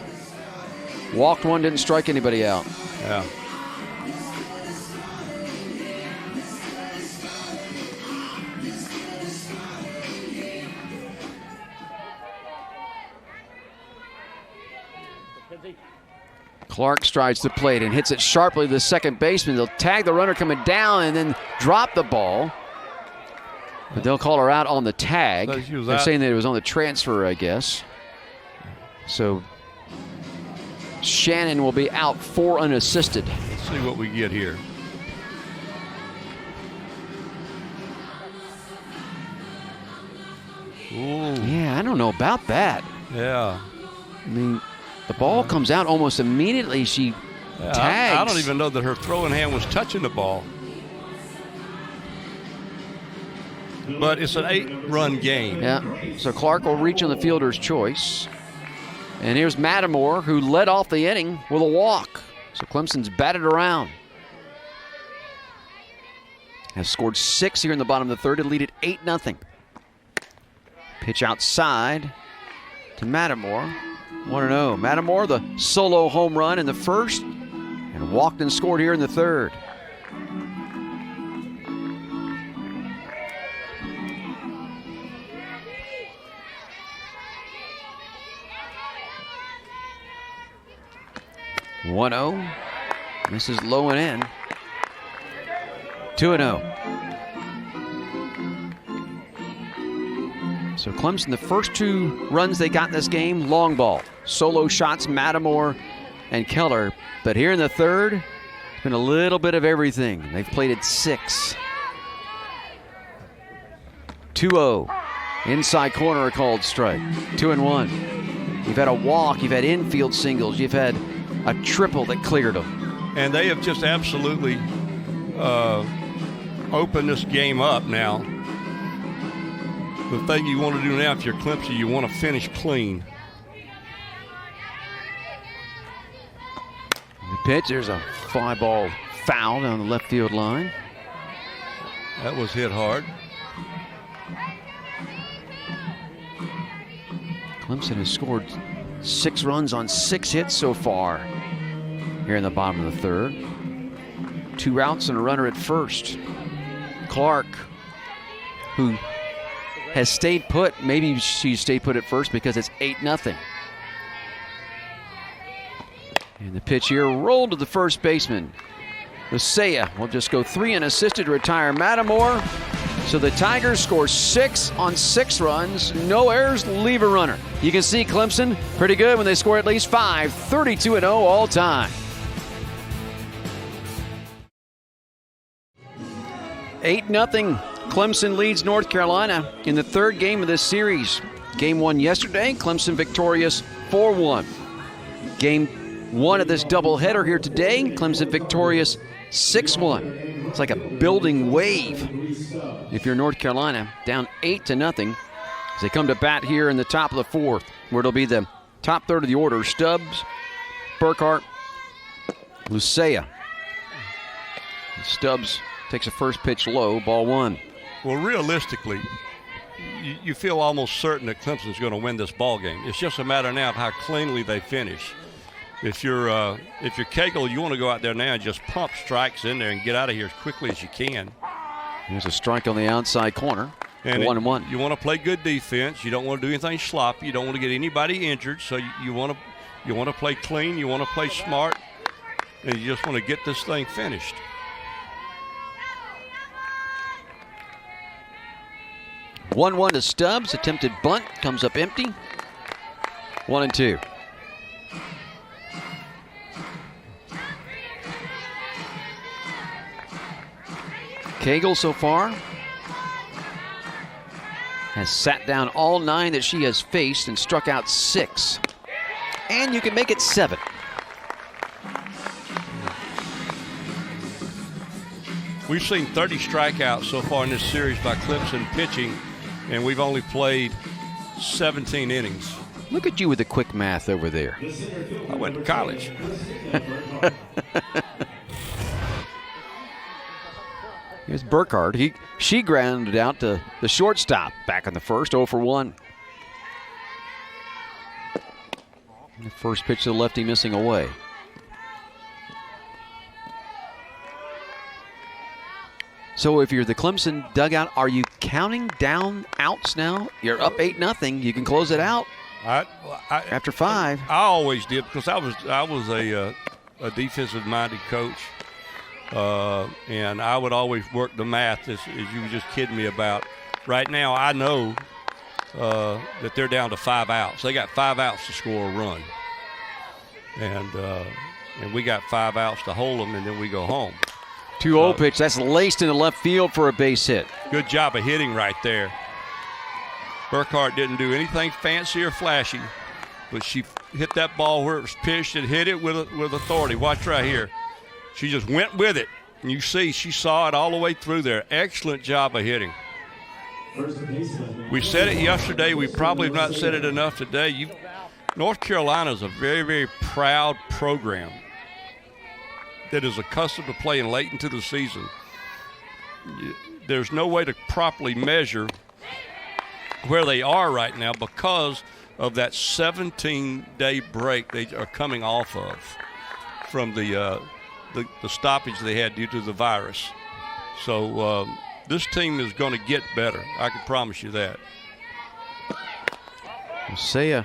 Speaker 1: Walked one, didn't strike anybody out.
Speaker 2: Yeah.
Speaker 1: Clark strides the plate and hits it sharply to the second baseman. They'll tag the runner coming down and then drop the ball. But they'll call her out on the tag. They're saying that it was on the transfer, I guess. So Shannon will be out 4 unassisted.
Speaker 2: Let's see what we get here. Ooh.
Speaker 1: Yeah, I don't know about that.
Speaker 2: Yeah.
Speaker 1: I mean, the ball comes out almost immediately. She tags.
Speaker 2: I don't even know that her throwing hand was touching the ball. But it's an 8-run game.
Speaker 1: Yeah, so Clark will reach on the fielder's choice. And here's Mattimore, who led off the inning with a walk. So Clemson's batted around. Has scored 6 here in the bottom of the third to lead it 8-0. Pitch outside to Mattimore. 1-0. Mattimore, the solo home run in the first, and walked and scored here in the third. Misses low and in. 2-0. So Clemson, the first 2 runs they got in this game, long ball. Solo shots, Mattimore and Keller. But here in the third, it's been a little bit of everything. They've played it 6. 2-0. Inside corner, a called strike. 2-1. You've had a walk, you've had infield singles, you've had a triple that cleared them.
Speaker 2: And they have just absolutely opened this game up now. The thing you want to do now if you're Clemson, you want to finish clean.
Speaker 1: The pitch, there's a fly ball foul down the left field line.
Speaker 2: That was hit hard.
Speaker 1: Clemson has scored 6 runs on 6 hits so far here in the bottom of the third. 2 outs and a runner at first. Clark, who has stayed put. Maybe she stayed put at first because it's 8-0. And the pitch here rolled to the first baseman. Lucia will just go 3 unassisted to retire Mattimore. So the Tigers score 6 on 6 runs. No errors, leave a runner. You can see Clemson pretty good when they score at least 5. 32-0 all time. 8-0. Clemson leads North Carolina in the third game of this series. Game 1 yesterday, Clemson victorious 4-1. Game 1 of this doubleheader here today, Clemson victorious 6-1. It's like a building wave. If you're North Carolina, down 8-0 as they come to bat here in the top of the fourth, where it'll be the top third of the order. Stubbs, Burkhart, Lucia. Stubbs takes a first pitch low, ball 1.
Speaker 2: Well, realistically, you feel almost certain that Clemson's going to win this ball game. It's just a matter now of how cleanly they finish. If you're Cagle, you want to go out there now and just pump strikes in there and get out of here as quickly as you can.
Speaker 1: There's a strike on the outside corner.
Speaker 2: And
Speaker 1: 1-1.
Speaker 2: You want to play good defense. You don't want to do anything sloppy. You don't want to get anybody injured. So you want to play clean. You want to play smart, and you just want to get this thing finished.
Speaker 1: One to Stubbs. Attempted bunt comes up empty. 1-2. Cagle so far has sat down all 9 that she has faced and struck out 6. And you can make it 7.
Speaker 2: We've seen 30 strikeouts so far in this series by Clemson pitching, and we've only played 17 innings.
Speaker 1: Look at you with the quick math over there.
Speaker 2: I went to college.
Speaker 1: Here's Burkhardt. She grounded out to the shortstop back in the first, 0 for 1. The first pitch to the lefty missing away. So if you're the Clemson dugout, are you counting down outs now? You're up 8-0. You can close it out after 5.
Speaker 2: I always did, because I was a defensive-minded coach, and I would always work the math as you were just kidding me about. Right now, I know that they're down to 5 outs. They got 5 outs to score a run, and we got 5 outs to hold them, and then we go home.
Speaker 1: 2-0 pitch. That's laced in the left field for a base hit.
Speaker 2: Good job of hitting right there. Burkhardt didn't do anything fancy or flashy, but she hit that ball where it was pitched and hit it with authority. Watch right here. She just went with it, and you see she saw it all the way through there. Excellent job of hitting. We said it yesterday. We probably have not said it enough today. North Carolina is a very, very proud program that is accustomed to playing late into the season. There's no way to properly measure where they are right now because of that 17-day break they are coming off of from the stoppage they had due to the virus. So this team is going to get better. I can promise you that.
Speaker 1: Saya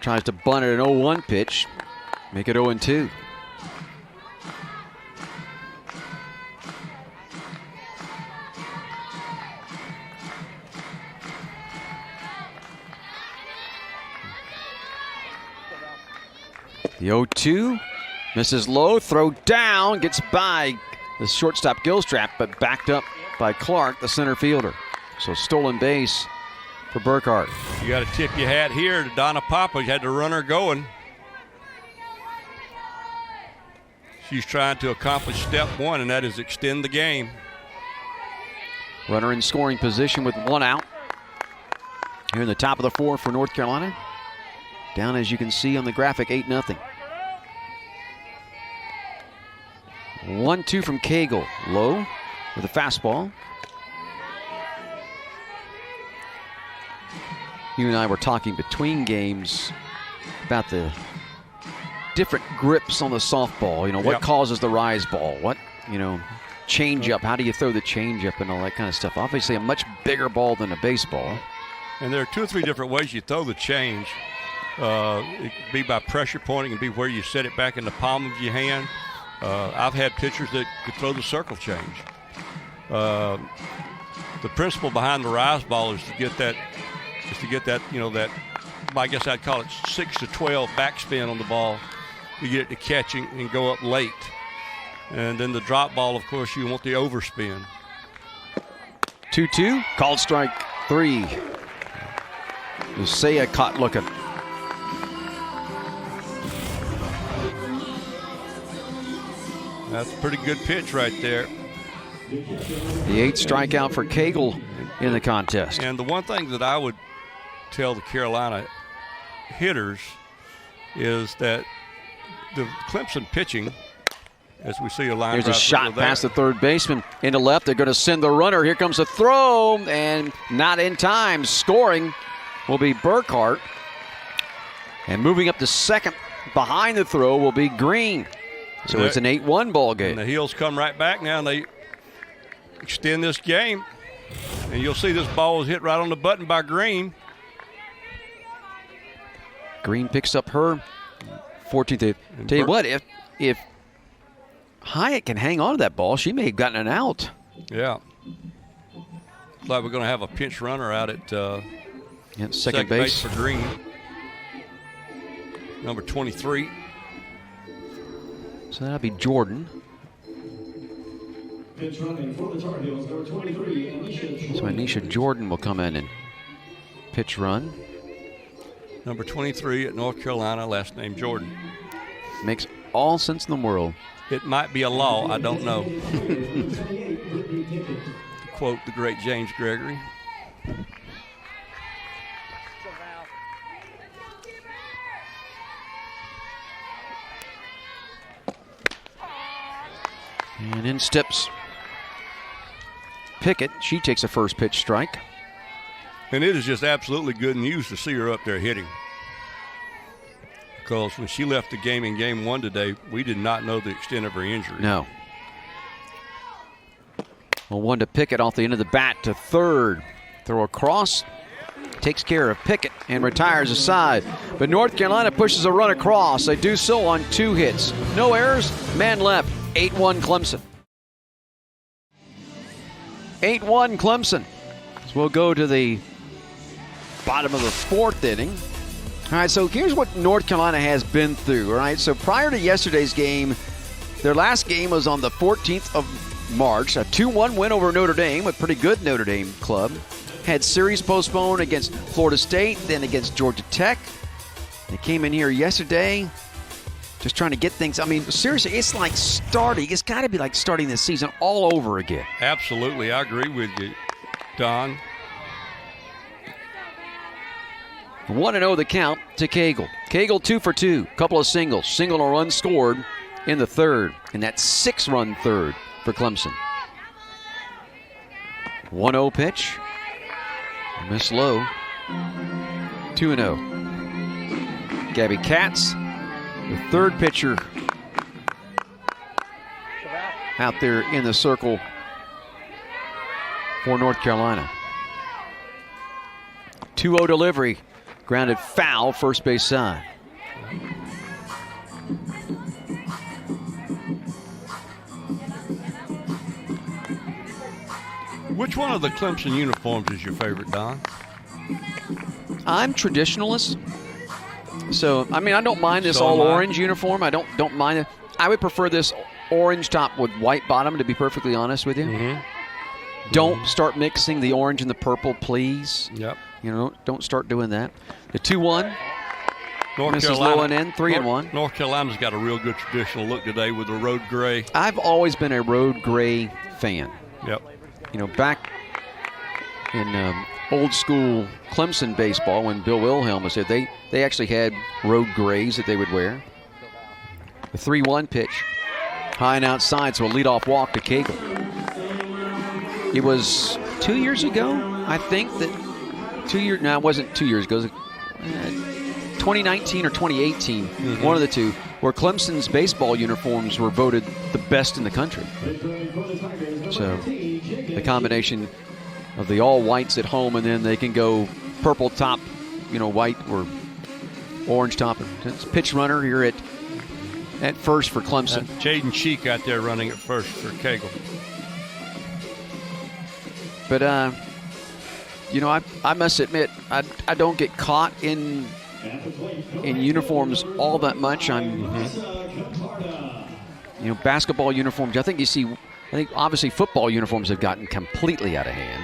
Speaker 1: tries to bunt at an 0-1 pitch, make it 0-2. The 0-2 misses low, throw down, gets by the shortstop Gilstrap, but backed up by Clark, the center fielder. So stolen base for Burkhardt.
Speaker 2: You got to tip your hat here to Donna Papa. You had the runner going. She's trying to accomplish step 1, and that is extend the game.
Speaker 1: Runner in scoring position with 1 out. Here in the top of the 4th for North Carolina. Down, as you can see on the graphic, 8-0. 1-2 from Cagle. Low with a fastball. You and I were talking between games about the different grips on the softball. What causes the rise ball? What, change up. How do you throw the change up and all that kind of stuff? Obviously a much bigger ball than a baseball.
Speaker 2: And there are 2 or 3 different ways you throw the change. It could be by pressure pointing, it could be where you set it back in the palm of your hand. I've had pitchers that could throw the circle change. The principle behind the rise ball is to get that, that, I guess I'd call it 6 to 12 backspin on the ball. You get it to catching and go up late. And then the drop ball, of course, you want the overspin.
Speaker 1: 2-2, called strike 3. Saya caught looking.
Speaker 2: That's a pretty good pitch right there.
Speaker 1: The 8th strikeout for Cagle in the contest.
Speaker 2: And the one thing that I would tell the Carolina hitters is that the Clemson pitching, as we see a line.
Speaker 1: There's a shot past the third baseman into left. They're going to send the runner. Here comes a throw, and not in time. Scoring will be Burkhardt. And moving up to second behind the throw will be Green. So it's an 8-1 ball game.
Speaker 2: And the Heels come right back now, and they extend this game. And you'll see this ball was hit right on the button by Green.
Speaker 1: Green picks up her 14th. Tell you what, if Hyatt can hang on to that ball, she may have gotten an out.
Speaker 2: Yeah. Looks like we're going to have a pinch runner out at
Speaker 1: second base
Speaker 2: for Green. Number 23.
Speaker 1: So that'll be Jordan.
Speaker 3: Pitch running for the Tar Heels, number 23, Anisha.
Speaker 1: So Anisha Jordan will come in and pitch run.
Speaker 2: Number 23 at North Carolina, last name Jordan.
Speaker 1: Makes all sense in the world.
Speaker 2: It might be a law, I don't know. To quote the great James Gregory.
Speaker 1: And in steps Pickett. She takes a first pitch strike.
Speaker 2: And it is just absolutely good news to see her up there hitting. Because when she left the game in game 1 today, we did not know the extent of her injury.
Speaker 1: No. Well, one to Pickett off the end of the bat to third. Throw across. Takes care of Pickett and retires aside. But North Carolina pushes a run across. They do so on 2 hits. No errors, man left. 8-1 Clemson. 8-1 Clemson. So we'll go to the bottom of the 4th inning. All right, so here's what North Carolina has been through. All right, so prior to yesterday's game, their last game was on the 14th of March. A 2-1 win over Notre Dame, a pretty good Notre Dame club. Had series postponed against Florida State, then against Georgia Tech. They came in here yesterday just trying to get things. I mean, seriously, it's like starting. It's got to be like starting this season all over again.
Speaker 2: Absolutely. I agree with you, Don.
Speaker 1: 1-0 the count to Cagle. Cagle 2 for 2. Couple of singles. Single and a run scored in the 3rd. And that 6-run 3rd for Clemson. 1-0 pitch. Miss low. 2-0. Gabby Katz, the 3rd pitcher out there in the circle for North Carolina. 2-0 delivery. Grounded foul, first base side.
Speaker 2: Which one of the Clemson uniforms is your favorite, Don?
Speaker 1: I'm traditionalist. So, I mean, I don't mind this
Speaker 2: So
Speaker 1: all
Speaker 2: am I.
Speaker 1: orange uniform. I don't mind it. I would prefer this orange top with white bottom, to be perfectly honest with you.
Speaker 2: Mm-hmm.
Speaker 1: Don't start mixing the orange and the purple, please.
Speaker 2: Yep.
Speaker 1: You know, don't start doing that. The 2-1.
Speaker 2: North
Speaker 1: Mrs.
Speaker 2: Carolina,
Speaker 1: low and in, 3-1.
Speaker 2: North Carolina's got a real good traditional look today with the road gray.
Speaker 1: I've always been a road gray fan.
Speaker 2: Yep.
Speaker 1: You know, back in old school Clemson baseball when Bill Wilhelm was there, they actually had road grays that they would wear. The 3-1 pitch. High and outside, so a leadoff walk to Cagle. It was 2 years ago, I think, that 2 years, no, it wasn't 2 years ago. It was 2019 or 2018, one of the two, where Clemson's baseball uniforms were voted the best in the country. So the combination of the all whites at home, and then they can go purple top, you know, white or orange top. It's pitch runner here at first for Clemson.
Speaker 2: Jaden Cheek out there running at first for Cagle.
Speaker 1: But, you know, I must admit, I don't get caught in uniforms all that much. You know, basketball uniforms, I think obviously football uniforms have gotten completely out of hand.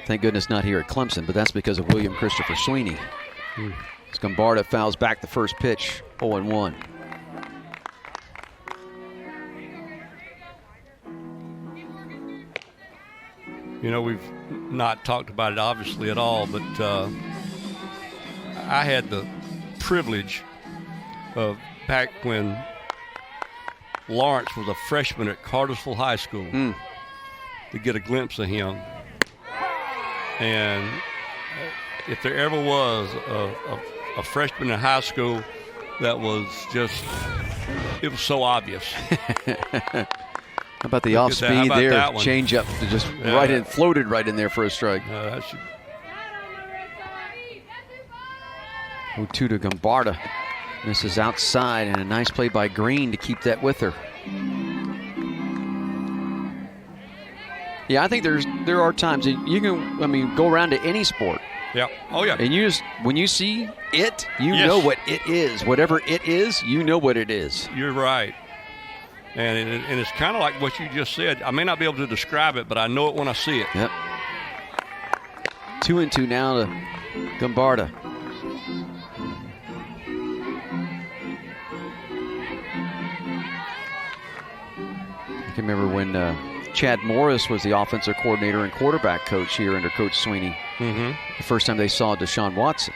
Speaker 1: Thank goodness not here at Clemson, but that's because of William Christopher Sweeney. Gombarda fouls back the first pitch, 0-1.
Speaker 2: You know, we've not talked about it obviously at all, but I had the privilege of back when Lawrence was a freshman at Cartersville High School to get a glimpse of him. And if there ever was a freshman in high school that was just, it was so obvious.
Speaker 1: How about the off speed there? Change up to just right in, floated right in there for a strike. 0-2 to Gombarda. Misses outside, and a nice play by Green to keep that with her. Yeah, I think there are times that you can, go around to any sport.
Speaker 2: Yeah. Oh, yeah.
Speaker 1: And you just, when you see it, you know what it is. Whatever it is, you know what it is.
Speaker 2: You're right. And it's kind of like what you just said. I may not be able to describe it, but I know it when I see it.
Speaker 1: Yep. 2-2 now to Gombarda. I can remember when Chad Morris was the offensive coordinator and quarterback coach here under Coach Sweeney. The first time they saw Deshaun Watson.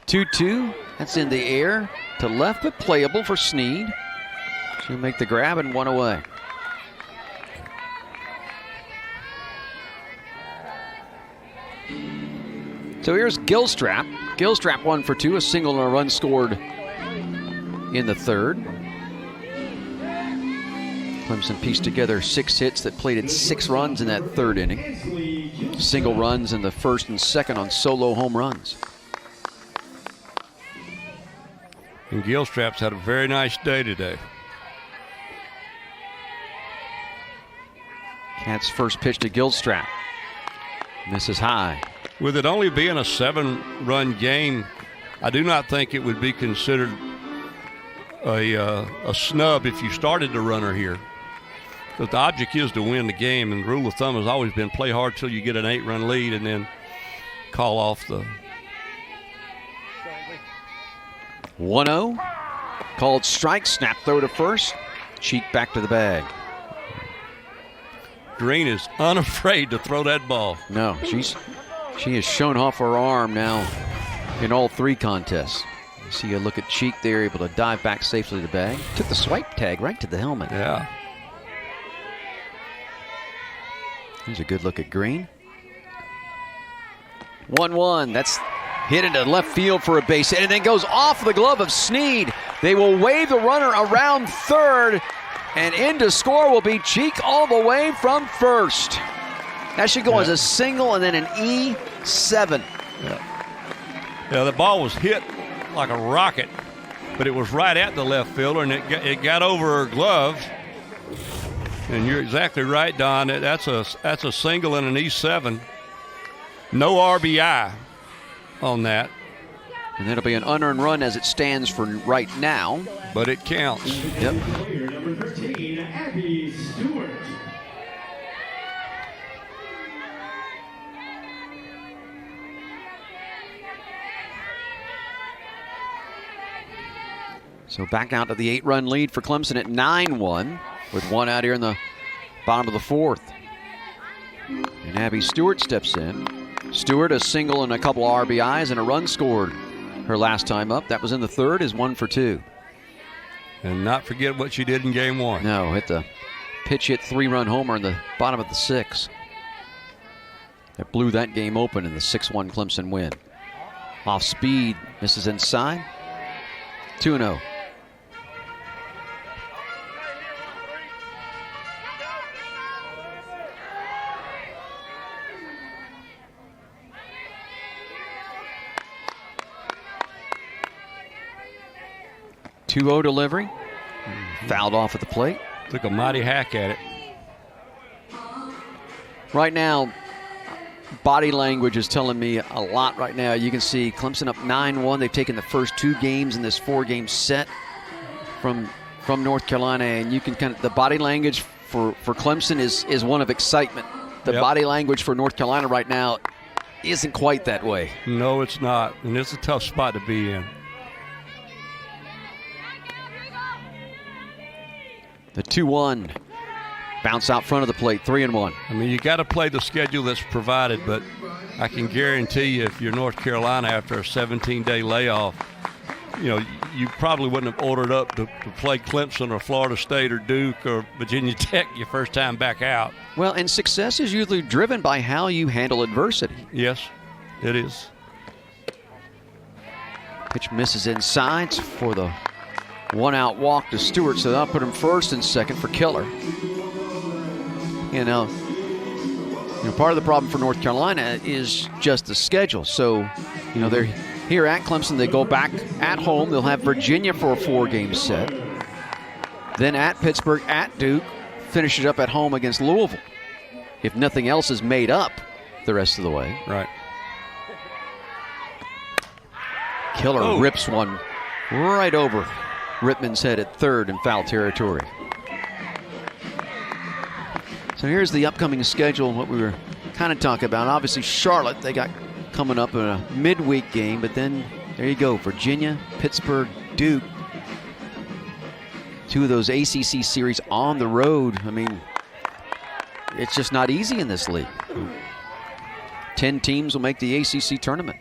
Speaker 1: 2-2. That's in the air to left, but playable for Snead. She'll make the grab and one away. So here's Gilstrap. Gilstrap 1 for 2, a single and a run scored in the third. Clemson pieced together 6 hits that plated 6 runs in that third inning. Single runs in the first and second on solo home runs.
Speaker 2: And Gilstrap's had a very nice day today.
Speaker 1: Cats' first pitch to Gilstrap. Misses high.
Speaker 2: With it only being a 7-run game, I do not think it would be considered a snub if you started the runner here. But the object is to win the game, and the rule of thumb has always been play hard till you get an 8-run lead and then call off the
Speaker 1: 1-0. Called strike. Snap throw to first. Cheek back to the bag.
Speaker 2: Green is unafraid to throw that ball.
Speaker 1: No, she has shown off her arm now in all 3 contests. You see a look at Cheek there, able to dive back safely to the bag. Took the swipe tag right to the helmet.
Speaker 2: Yeah.
Speaker 1: Here's a good look at Green. 1-1. That's hit into left field for a base hit, and then goes off the glove of Sneed. They will wave the runner around third, and in to score will be Cheek all the way from first. That should go as a single and then an E7.
Speaker 2: Yeah, the ball was hit like a rocket, but it was right at the left fielder, and it got over her glove. And you're exactly right, Don. That's a single and an E7. No RBI on that.
Speaker 1: And that'll be an unearned run as it stands for right now.
Speaker 2: But it counts.
Speaker 1: Yep.
Speaker 3: Player number 13, Abby Stewart.
Speaker 1: So back out to the 8-run lead for Clemson at 9-1 with 1 out here in the bottom of the 4th. And Abby Stewart steps in. Stewart, a single and a couple RBIs and a run scored her last time up. That was in the 3rd, is 1 for 2.
Speaker 2: And not forget what she did in game 1.
Speaker 1: No, hit the pitch hit 3-run homer in the bottom of the 6th. That blew that game open in the 6-1 Clemson win. Off speed, misses inside. 2-0. Delivery. Fouled off at the plate.
Speaker 2: Took a mighty hack at it.
Speaker 1: Right now, body language is telling me a lot right now. You can see Clemson up 9-1. They've taken the first 2 games in this 4-game set from North Carolina, and you can kind of, the body language for Clemson is one of excitement. The body language for North Carolina right now isn't quite that way.
Speaker 2: No, it's not, and it's a tough spot to be in.
Speaker 1: The 2-1 bounce out front of the plate, 3-1.
Speaker 2: I mean, you got to play the schedule that's provided, but I can guarantee you if you're North Carolina after a 17-day layoff, you know, you probably wouldn't have ordered up to play Clemson or Florida State or Duke or Virginia Tech your first time back out.
Speaker 1: Well, and success is usually driven by how you handle adversity.
Speaker 2: Yes, it is.
Speaker 1: Pitch misses inside for the 1-out walk to Stewart, so that'll put him first and second for Killer. You know, part of the problem for North Carolina is just the schedule. So, you know, they're here at Clemson. They go back at home. They'll have Virginia for a 4-game set. Then at Pittsburgh, at Duke, finish it up at home against Louisville. If nothing else is made up the rest of the way.
Speaker 2: Right.
Speaker 1: Killer rips one right over Rittman's head at third in foul territory. So here's the upcoming schedule, what we were kind of talking about. Obviously, Charlotte, they got coming up in a midweek game, but then there you go, Virginia, Pittsburgh, Duke. 2 of those ACC series on the road. I mean, it's just not easy in this league. 10 teams will make the ACC tournament.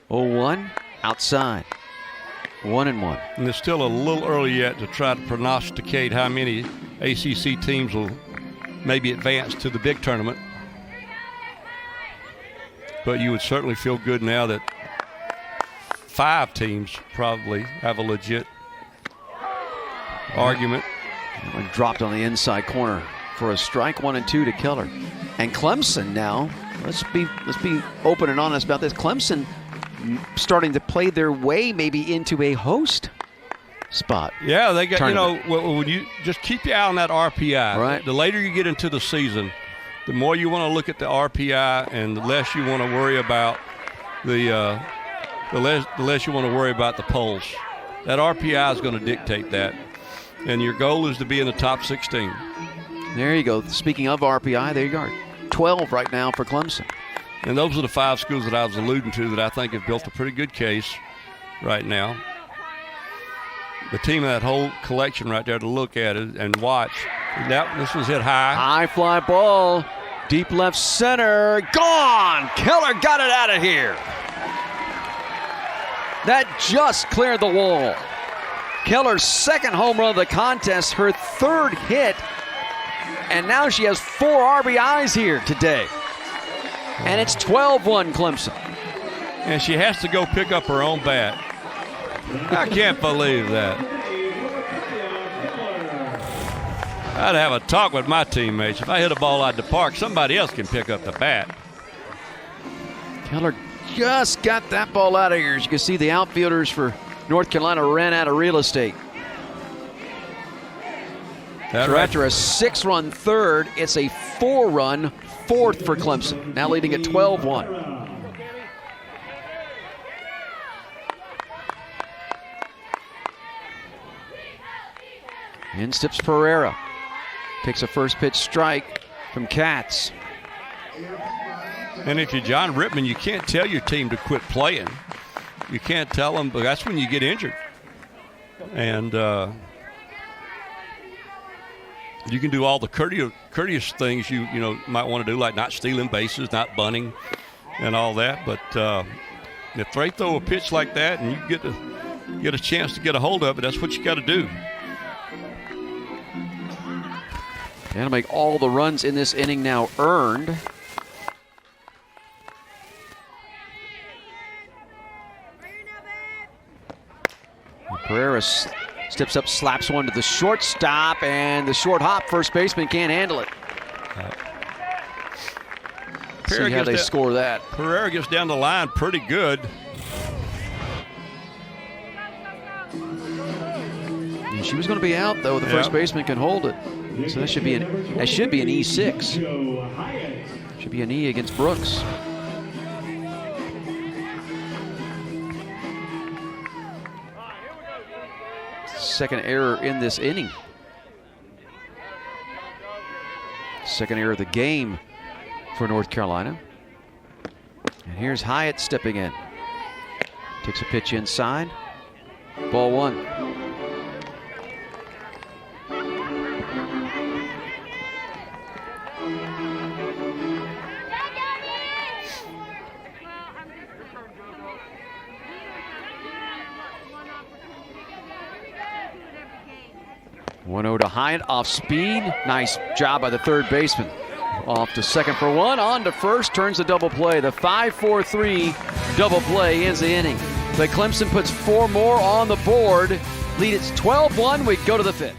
Speaker 1: 0-1, outside. 1-1.
Speaker 2: And it's still a little early yet to try to prognosticate how many ACC teams will maybe advance to the big tournament. But you would certainly feel good now that 5 teams probably have a legit argument.
Speaker 1: That one dropped on the inside corner for a strike. 1-2 to Keller. And Clemson now, let's be open and honest about this. Clemson starting to play their way maybe into a host spot.
Speaker 2: Yeah, they got
Speaker 1: tournament.
Speaker 2: when you just keep your eye on that RPI.
Speaker 1: Right.
Speaker 2: The later you get into the season, the more you want to look at the RPI, and the less you want to worry about the less you want to worry about the polls. That RPI is going to dictate that, and your goal is to be in the top 16.
Speaker 1: There you go. Speaking of RPI, there you are. 12 right now for Clemson.
Speaker 2: And those are the 5 schools that I was alluding to that I think have built a pretty good case right now. The team of that whole collection right there to look at it and watch. This was hit high.
Speaker 1: High fly ball. Deep left center. Gone! Keller got it out of here. That just cleared the wall. Keller's second home run of the contest, her 3rd hit. And now she has 4 RBIs here today. And it's 12-1 Clemson.
Speaker 2: And she has to go pick up her own bat. I can't believe that. I'd have a talk with my teammates. If I hit a ball out the park, somebody else can pick up the bat.
Speaker 1: Keller just got that ball out of here. As you can see, the outfielders for North Carolina ran out of real estate. So after a 6-run 3rd, it's a 4-run 4th for Clemson. Now leading at 12-1. In steps Pereira. Takes a first pitch strike from Katz.
Speaker 2: And if you're John Rittman, you can't tell your team to quit playing. You can't tell them, but that's when you get injured. And you can do all the courteous things you might want to do, like not stealing bases, not bunting, and all that. But if they throw a pitch like that and you get a chance to get a hold of it, that's what you got to do.
Speaker 1: That'll make all the runs in this inning now earned. Pereira steps up, slaps one to the shortstop, and the short hop first baseman can't handle it. See how they score that.
Speaker 2: Pereira gets down the line pretty good.
Speaker 1: And she was going to be out though. The first baseman can hold it. So that should be an E6. Should be an E against Brooks. Second error in this inning. Second error of the game for North Carolina. And here's Hyatt stepping in. Takes a pitch inside. Ball 1. To Hyatt, off speed. Nice job by the third baseman. Off to second for 1, on to first, turns the double play. The 5-4-3 double play ends the inning. But Clemson puts 4 more on the board. Lead it's 12-1. We go to the 5th.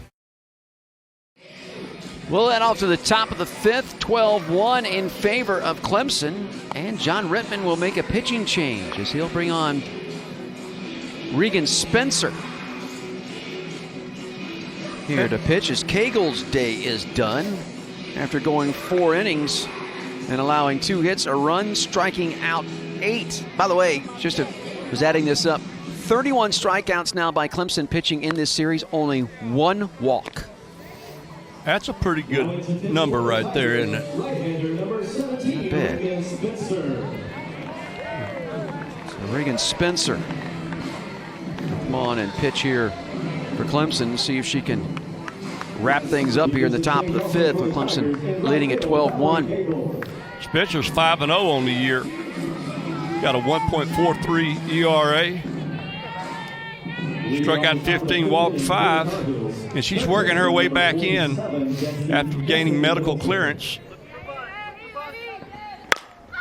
Speaker 1: We'll head off to the top of the 5th. 12-1 in favor of Clemson. And John Rittman will make a pitching change as he'll bring on Regan Spencer here to pitch as Cagle's day is done after going 4 innings and allowing 2 hits, a run, striking out 8. By the way, was adding this up, 31 strikeouts now by Clemson pitching in this series, only 1 walk.
Speaker 2: That's a pretty good number right there, isn't it?
Speaker 1: Not bad. So Regan Spencer come on and pitch here for Clemson, see if she can wrap things up here in the top of the 5th with Clemson leading at 12-1.
Speaker 2: Spencer's 5-0 on the year. Got a 1.43 ERA. Struck out 15, walked 5, and she's working her way back in after gaining medical clearance.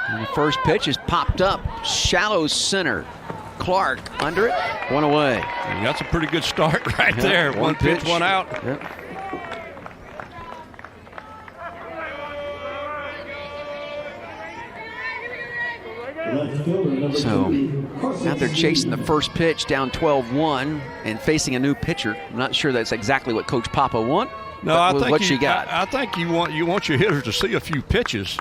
Speaker 1: And the first pitch is popped up, shallow center. Clark under it, one away.
Speaker 2: And that's a pretty good start right there. One pitch, one out.
Speaker 1: Yep. So now they're chasing the first pitch down 12-1 and facing a new pitcher. I'm not sure that's exactly what Coach Papa wants.
Speaker 2: No, I think
Speaker 1: what she got.
Speaker 2: I think you want your hitters to see a few pitches.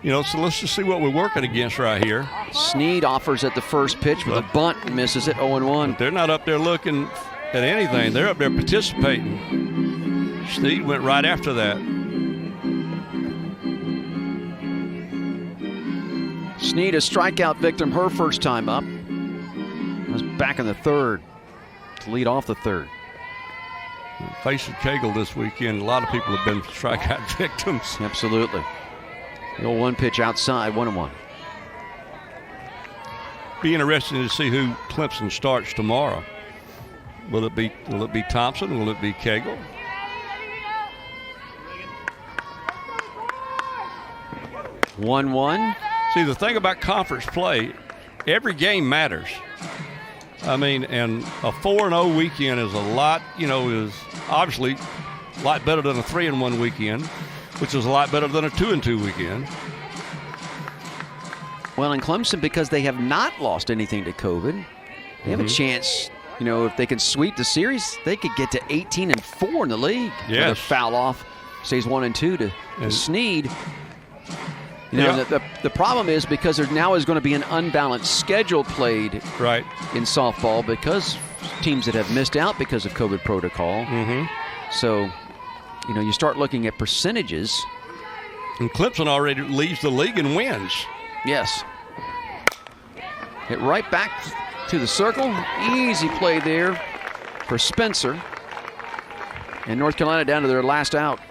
Speaker 2: So let's just see what we're working against right here.
Speaker 1: Sneed offers at the first pitch with a bunt and misses it 0-1.
Speaker 2: They're not up there looking at anything. They're up there participating. Sneed went right after that.
Speaker 1: Sneed, a strikeout victim her first time up. Was back in the third to lead off the third.
Speaker 2: Facing Cagle this weekend, a lot of people have been strikeout victims.
Speaker 1: Absolutely. The old one pitch outside, 1-1.
Speaker 2: Be interesting to see who Clemson starts tomorrow. Will it be Thompson? Will it be Cagle?
Speaker 1: One.
Speaker 2: See, the thing about conference play, every game matters. I mean, and a 4-0 weekend is a lot, is obviously a lot better than a 3-1 weekend, which is a lot better than a 2-2 weekend.
Speaker 1: Well, in Clemson, because they have not lost anything to COVID, they have a chance, if they can sweep the series, they could get to 18-4 in the league.
Speaker 2: Yes.
Speaker 1: With a foul off, stays 1-2 to Sneed. The problem is because there now is going to be an unbalanced schedule played in softball because teams that have missed out because of COVID protocol. So, you start looking at percentages.
Speaker 2: And Clemson already leads the league in wins.
Speaker 1: Yes. Hit right back to the circle. Easy play there for Spencer. And North Carolina down to their last out.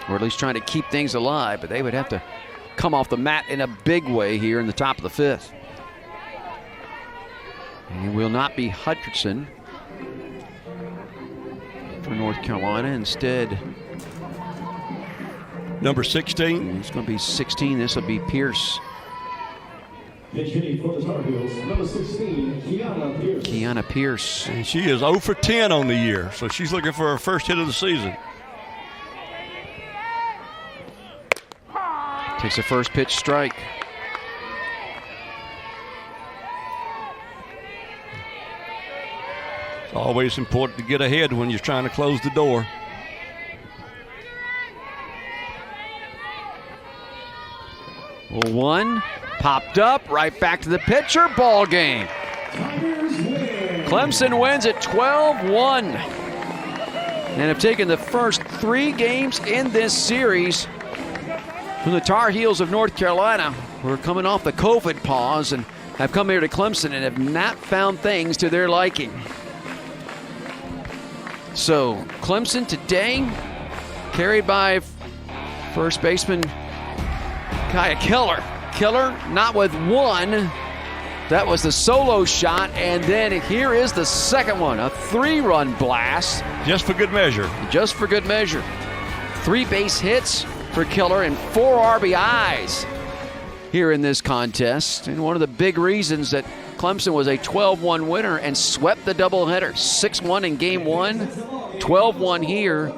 Speaker 1: Or at least trying to keep things alive, but they would have to come off the mat in a big way here in the top of the fifth. And it will not be Hutchinson for North Carolina. Instead,
Speaker 2: number 16.
Speaker 1: It's going to be 16. This will be Pierce.
Speaker 3: Hitting for the Tar Heels, number 16,
Speaker 1: Kiana Pierce.
Speaker 2: And she is 0 for 10 on the year, so she's looking for her first hit of the season.
Speaker 1: Takes a first pitch strike.
Speaker 2: It's always important to get ahead when you're trying to close the door.
Speaker 1: Well, one popped up, right back to the pitcher. Ball game. Clemson wins at 12-1 and have taken the first 3 games in this series from the Tar Heels of North Carolina, who are coming off the COVID pause and have come here to Clemson and have not found things to their liking. So Clemson today, carried by first baseman Kaya Keller. Keller not with one. That was the solo shot, and then here is the second one, a 3-run blast.
Speaker 2: Just for good measure.
Speaker 1: Just for good measure. 3 base hits for Keller and 4 RBIs here in this contest. And one of the big reasons that Clemson was a 12-1 winner and swept the doubleheader. 6-1 in game 1, 12-1 here.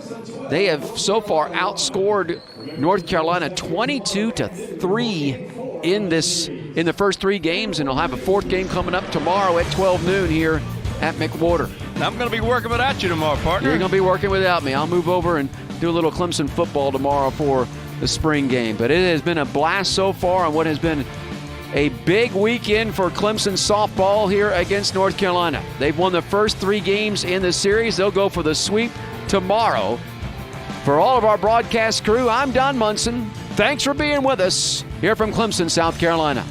Speaker 1: They have so far outscored North Carolina 22-3 in the first 3 games, and they'll have a 4th game coming up tomorrow at 12 noon here at McWhorter.
Speaker 2: I'm going to be working without you tomorrow, partner.
Speaker 1: You're going to be working without me. I'll move over and do a little Clemson football tomorrow for the spring game. But it has been a blast so far on what has been a big weekend for Clemson softball here against North Carolina. They've won the first 3 games in the series. They'll go for the sweep tomorrow. For all of our broadcast crew, I'm Don Munson. Thanks for being with us here from Clemson, South Carolina.